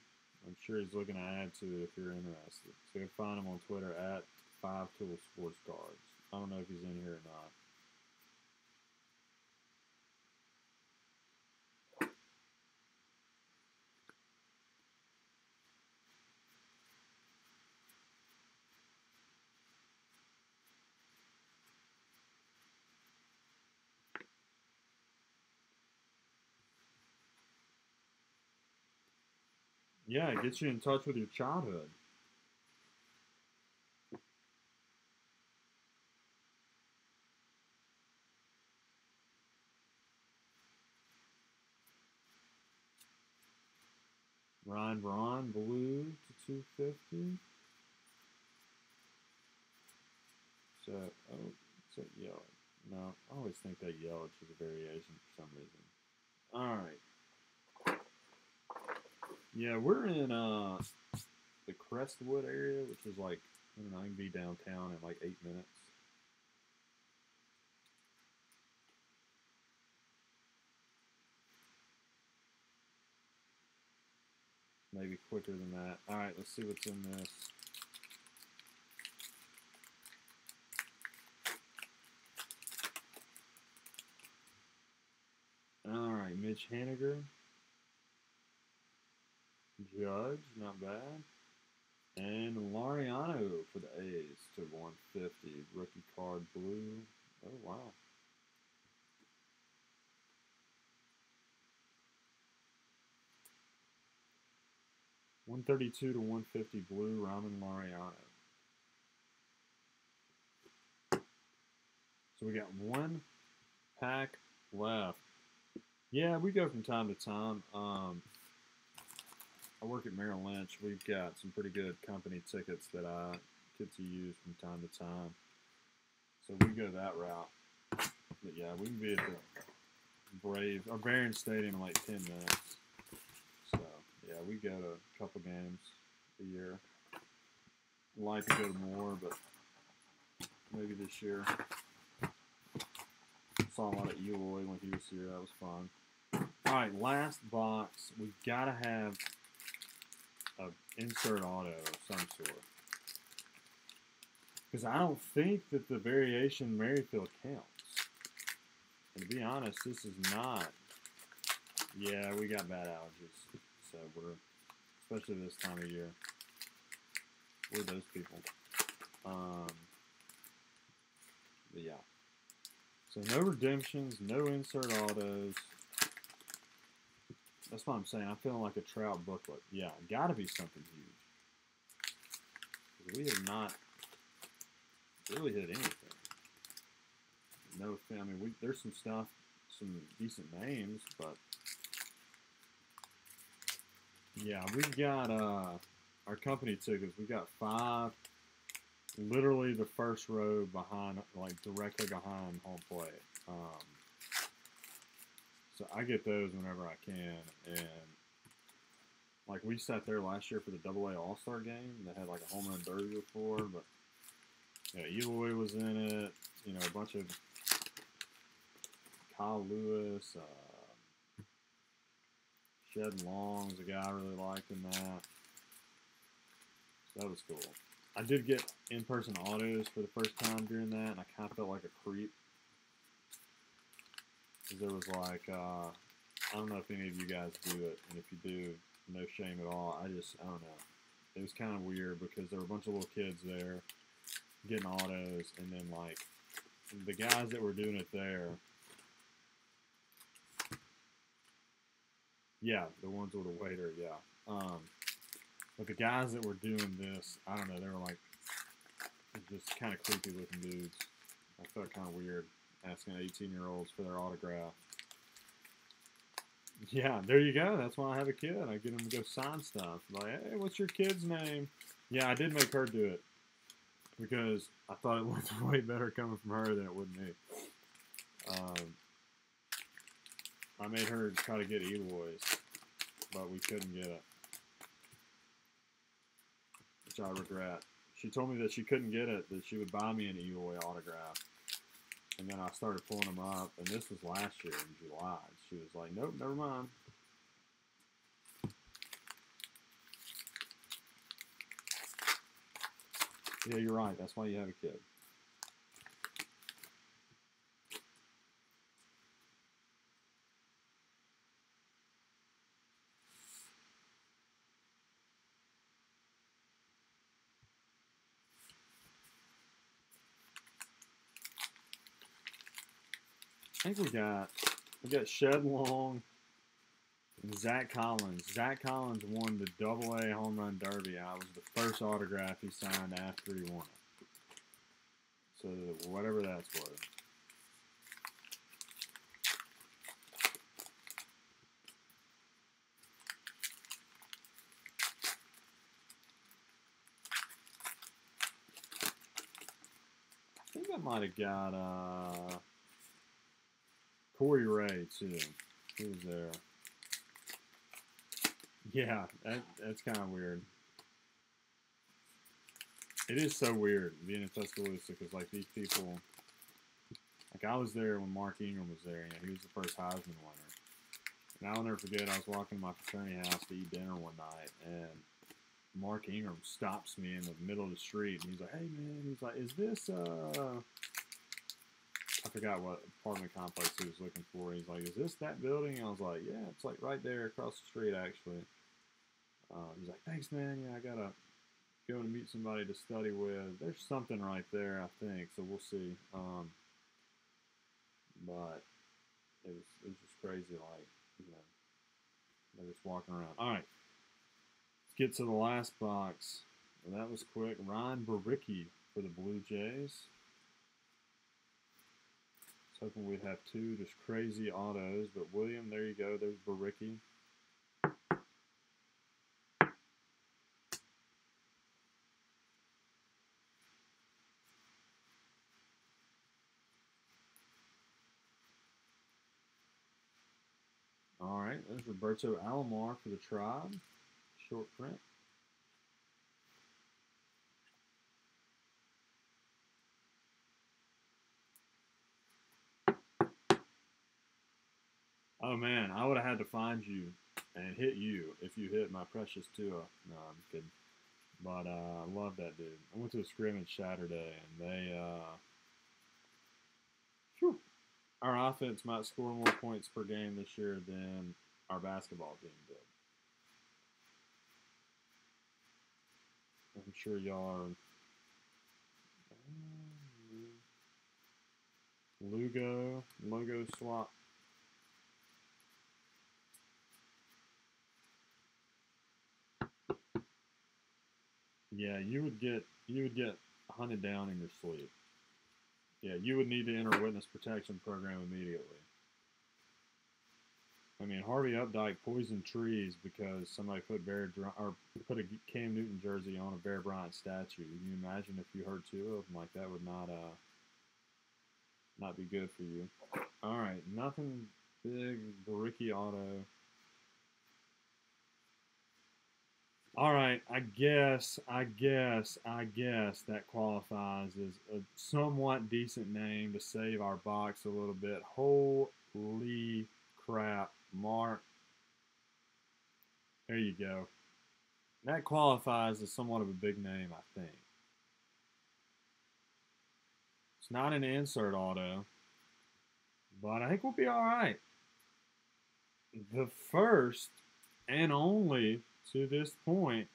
I'm sure he's looking to add to it if you're interested. So you'll find him on Twitter at 5 Tool Sports Cards. I don't know if he's in here or not. Yeah, it gets you in touch with your childhood. Ryan Braun, blue to 250. So, oh, it's a yellow. No, I always think that yellow is a variation for some reason. All right. Yeah, we're in the Crestwood area, which is like, I don't know, I can be downtown in like 8 minutes. Maybe quicker than that. All right, let's see what's in this. All right, Mitch Haniger. Judge, not bad. And Laureano for the A's to 150. Rookie card blue. Oh, wow. $132 to 150 blue, Raman Laureano. So we got 1 pack left. Yeah, we go from time to time. I work at Merrill Lynch. We've got some pretty good company tickets that I get to use from time to time. So we go that route. But yeah, we can be at the Braves or Barron Stadium in like 10 minutes. So yeah, we go to a couple games a year. I'd like to go to more, but maybe this year. Saw a lot of Eloy when he was here. That was fun. All right, last box. We've got to have an insert auto of some sort. Because I don't think that the variation Merrifield counts. And to be honest, this is not. Yeah, we got bad allergies. So we're, especially this time of year. We're those people. But yeah. So no redemptions, no insert autos. That's what I'm saying. I'm feeling like a Trout booklet. Yeah, got to be something huge. We have not really hit anything. No, I mean, there's some stuff, some decent names, but yeah, we've got our company tickets. We got 5, literally the first row behind, like directly behind home plate. So I get those whenever I can, and Like, we sat there last year for the AA All-Star game that had like a home run derby before, but you know, Eloy was in it. You know, a bunch of Kyle Lewis, Shed Long's a guy I really liked in that. So that was cool. I did get in-person autos for the first time during that, and I kind of felt like a creep. Because there was like, I don't know if any of you guys do it, and if you do, no shame at all. I don't know. It was kind of weird because there were a bunch of little kids there getting autos, and then like the guys that were doing it there, yeah, the ones with the waiter, yeah. But the guys that were doing this, I don't know, they were like just kind of creepy looking dudes. I felt kind of weird asking 18-year-olds for their autograph. Yeah, there you go. That's why I have a kid. I get them to go sign stuff. Like, hey, what's your kid's name? Yeah, I did make her do it because I thought it looked way better coming from her than it would me. I made her try to get Eloy's, but we couldn't get it, which I regret. She told me that she couldn't get it, that she would buy me an Eloy autograph. And then I started pulling them up, and this was last year in July. She was like, nope, never mind. Yeah, you're right. That's why you have a kid. I think we got Shed Long and Zach Collins. Zach Collins won the AA home run derby. I was the first autograph he signed after he won it. So whatever that's worth. I think I might have got Corey Ray too. He was there. Yeah, that's kind of weird. It is so weird being in Tuscaloosa because like these people, like I was there when Mark Ingram was there. You know, he was the first Heisman winner. And I'll never forget, I was walking to my fraternity house to eat dinner one night, and Mark Ingram stops me in the middle of the street, and he's like, "Hey man," he's like, "Is this I forgot what apartment complex he was looking for." He's like, "Is this that building?" And I was like, "Yeah, it's like right there across the street, actually." He's like, "Thanks, man. Yeah, I gotta go and meet somebody to study with. There's something right there, I think. So we'll see." But it was just crazy, like, you know, they're just walking around. All right, let's get to the last box. Well, that was quick. Ryan Baricki for the Blue Jays. I was hoping we'd have two just crazy autos, but William, there you go. There's Baricki. All right, there's Roberto Alomar for the Tribe. Short print. Oh man, I would have had to find you and hit you if you hit my precious Tua. No, I'm kidding. But I love that dude. I went to a scrimmage Saturday, and they, our offense might score more points per game this year than our basketball team did. I'm sure y'all are. Logo swap. Yeah, you would get hunted down in your sleep. Yeah, you would need to enter a witness protection program immediately. I mean, Harvey Updike poisoned trees because somebody put put a Cam Newton jersey on a Bear Bryant statue. Can you imagine if you heard two of them? Like, that would not be good for you. All right, nothing big. Baricki auto. All right, I guess that qualifies as a somewhat decent name to save our box a little bit. Holy crap, Mark. There you go. That qualifies as somewhat of a big name, I think. It's not an insert auto, but I think we'll be all right. The first and only, to this point,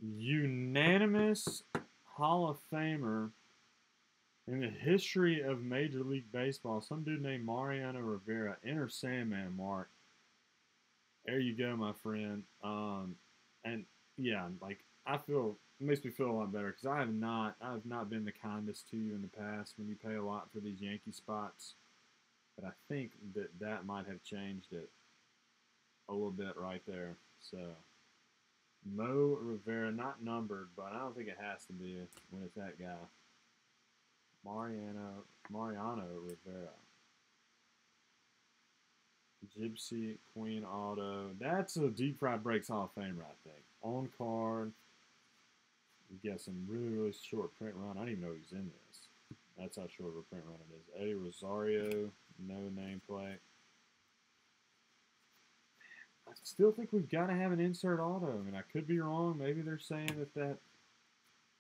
unanimous Hall of Famer in the history of Major League Baseball. Some dude named Mariano Rivera. Enter Sandman, Mark. There you go, my friend. And yeah, like I feel, it makes me feel a lot better because I have not been the kindest to you in the past when you pay a lot for these Yankee spots. But I think that might have changed it a little bit right there. So Mo Rivera, not numbered, but I don't think it has to be when it's that guy. Mariano Rivera. Gypsy Queen auto. That's a Deep Fried Breaks Hall of Famer, I think. On card. You get some really short print run. I don't even know who's in this. That's how short of a print run it is. Eddie Rosario, no nameplate. I still think we've got to have an insert auto. I mean, I could be wrong. Maybe they're saying that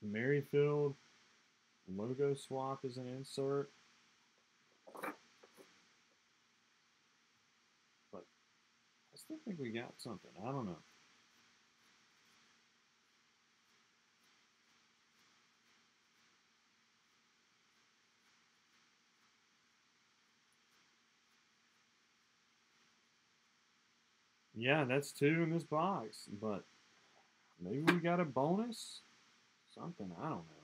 Merrifield logo swap is an insert. But I still think we got something. I don't know. Yeah, that's 2 in this box. But maybe we got a bonus? Something. I don't know.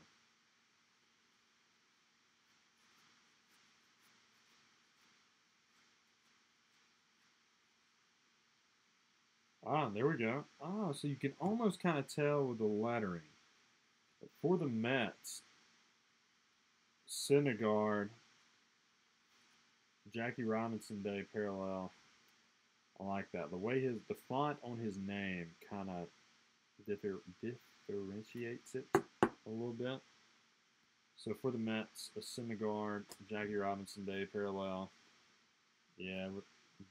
Ah, there we go. Ah, so you can almost kind of tell with the lettering. But for the Mets, Syndergaard, Jackie Robinson Day parallel. I like that. The way the font on his name kind of differentiates it a little bit. So for the Mets, a Syndergaard, Jackie Robinson Day parallel. Yeah,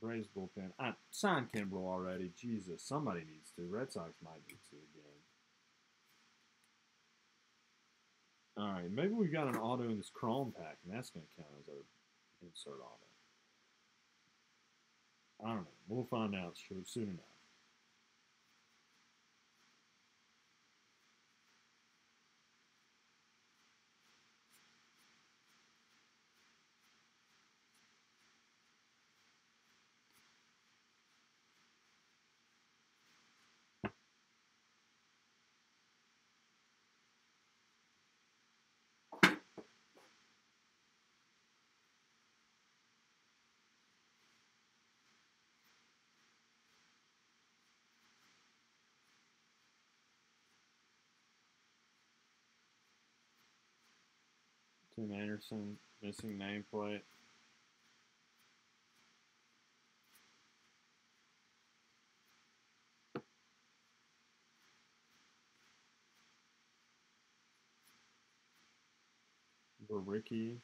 Braves bullpen. I signed Kimbrel already. Jesus, somebody needs to. Red Sox might need to again. All right, maybe we got an auto in this Chrome pack, and that's going to count as our insert auto. I don't know. We'll find out soon enough. Tim Anderson, missing nameplate. Ricky.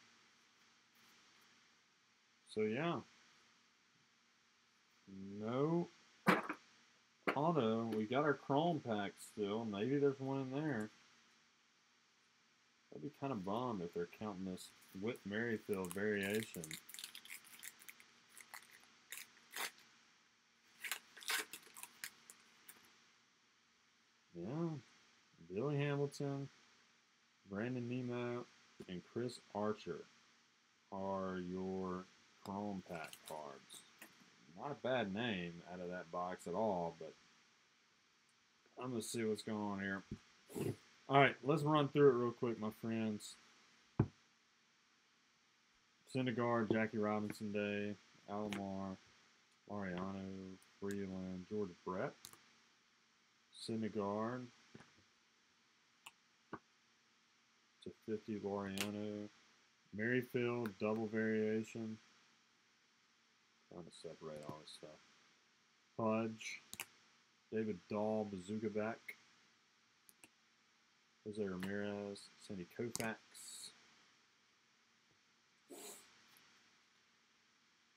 So yeah. No auto. We got our Chrome pack still. Maybe there's one in there. I'd be kind of bummed if they're counting this Whit Merrifield variation. Yeah. Billy Hamilton, Brandon Nimmo, and Chris Archer are your Chrome pack cards. Not a bad name out of that box at all, but I'm going to see what's going on here. All right, let's run through it real quick, my friends. Syndergaard, Jackie Robinson Day, Alomar, Mariano, Freeland, George Brett, Syndergaard, to 50, Laureano, Merrifield, double variation. Trying to separate all this stuff. Pudge, David Dahl, Bazooka back. Jose Ramirez, Sandy Koufax.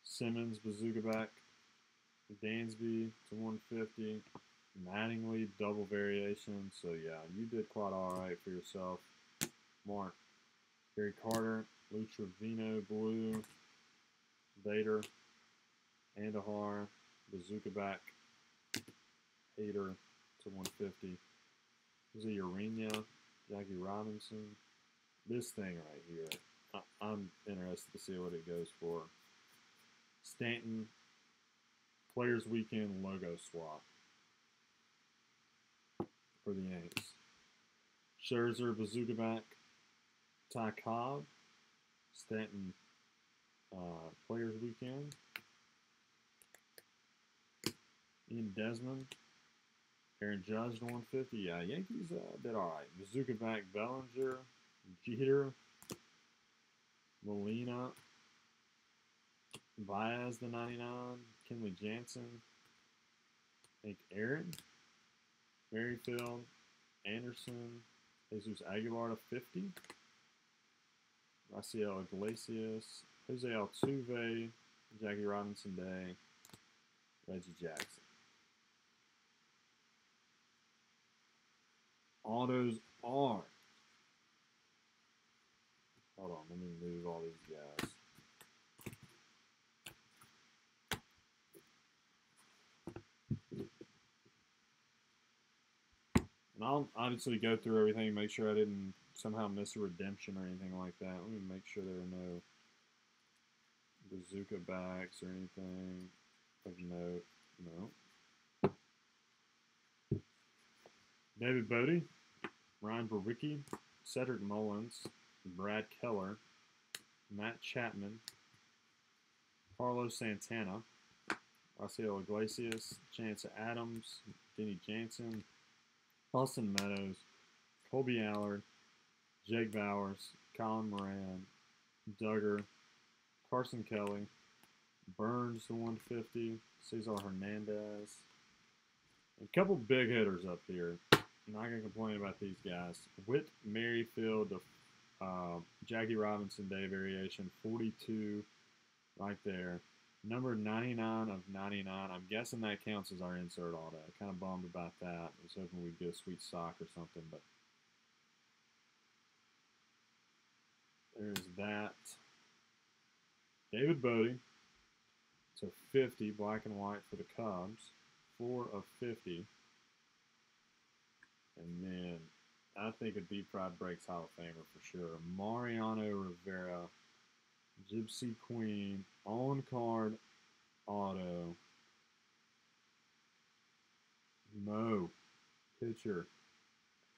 Simmons, Bazooka back. Dansby to 150. Mattingly, double variation. So, yeah, you did quite all right for yourself. Mark. Gary Carter, Lou Trevino, blue. Vader, Andahar, Bazooka back. Hader to 150. Is it Urena, Jackie Robinson? This thing right here, I'm interested to see what it goes for. Stanton, Players Weekend logo swap for the Yanks. Scherzer, Bazooka back. Ty Cobb, Stanton, Players Weekend. Ian Desmond, Aaron Judge to 150. Yeah, Yankees did all right. Bazooka back, Bellinger, Jeter, Molina, Baez to 99, Kenley Jansen, I think Aaron, Merrifield, Anderson, Jesus Aguilar to 50, Raciel Iglesias, Jose Altuve, Jackie Robinson Day, Reggie Jackson. Autos are. Hold on, let me move all these guys. And I'll obviously go through everything, make sure I didn't somehow miss a redemption or anything like that. Let me make sure there are no Bazooka backs or anything of note. No. David Bodie, Ryan Baricki, Cedric Mullins, Brad Keller, Matt Chapman, Carlos Santana, Raciel Iglesias, Chance Adams, Denny Jansen, Austin Meadows, Colby Allard, Jake Bowers, Colin Moran, Duggar, Carson Kelly, Burns to 150, Cesar Hernandez. A couple big hitters up here. I'm not going to complain about these guys. Whit Merrifield to Jackie Robinson Day variation, 42 right there. Number 99 of 99. I'm guessing that counts as our insert auto. Kind of bummed about that. I was hoping we'd get a sweet sock or something, but there's that. David Bodie to 50, black and white for the Cubs. 4 of 50. And then I think a Deep Fried Breaks Hall of Famer for sure. Mariano Rivera, Gypsy Queen, on-card auto. Mo, pitcher,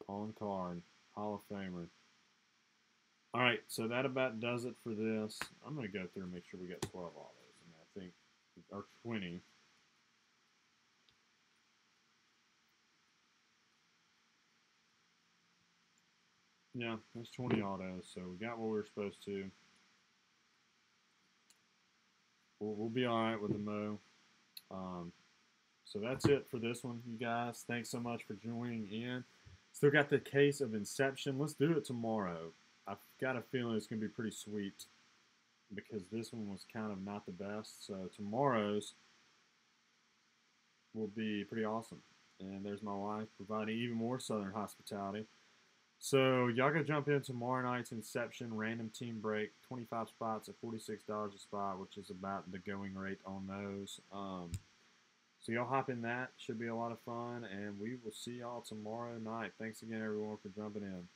on-card, Hall of Famer. All right, so that about does it for this. I'm going to go through and make sure we got 12 autos. I think, or 20. Yeah, that's 20 autos, so we got what we were supposed to. We'll be all right with the Mo. So that's it for this one, you guys. Thanks so much for joining in. Still got the case of Inception. Let's do it tomorrow. I've got a feeling it's going to be pretty sweet because this one was kind of not the best. So tomorrow's will be pretty awesome. And there's my wife providing even more Southern hospitality. So y'all can jump in tomorrow night's Inception random team break, 25 spots at $46 a spot, which is about the going rate on those. So y'all hop in that. Should be a lot of fun, and we will see y'all tomorrow night. Thanks again, everyone, for jumping in.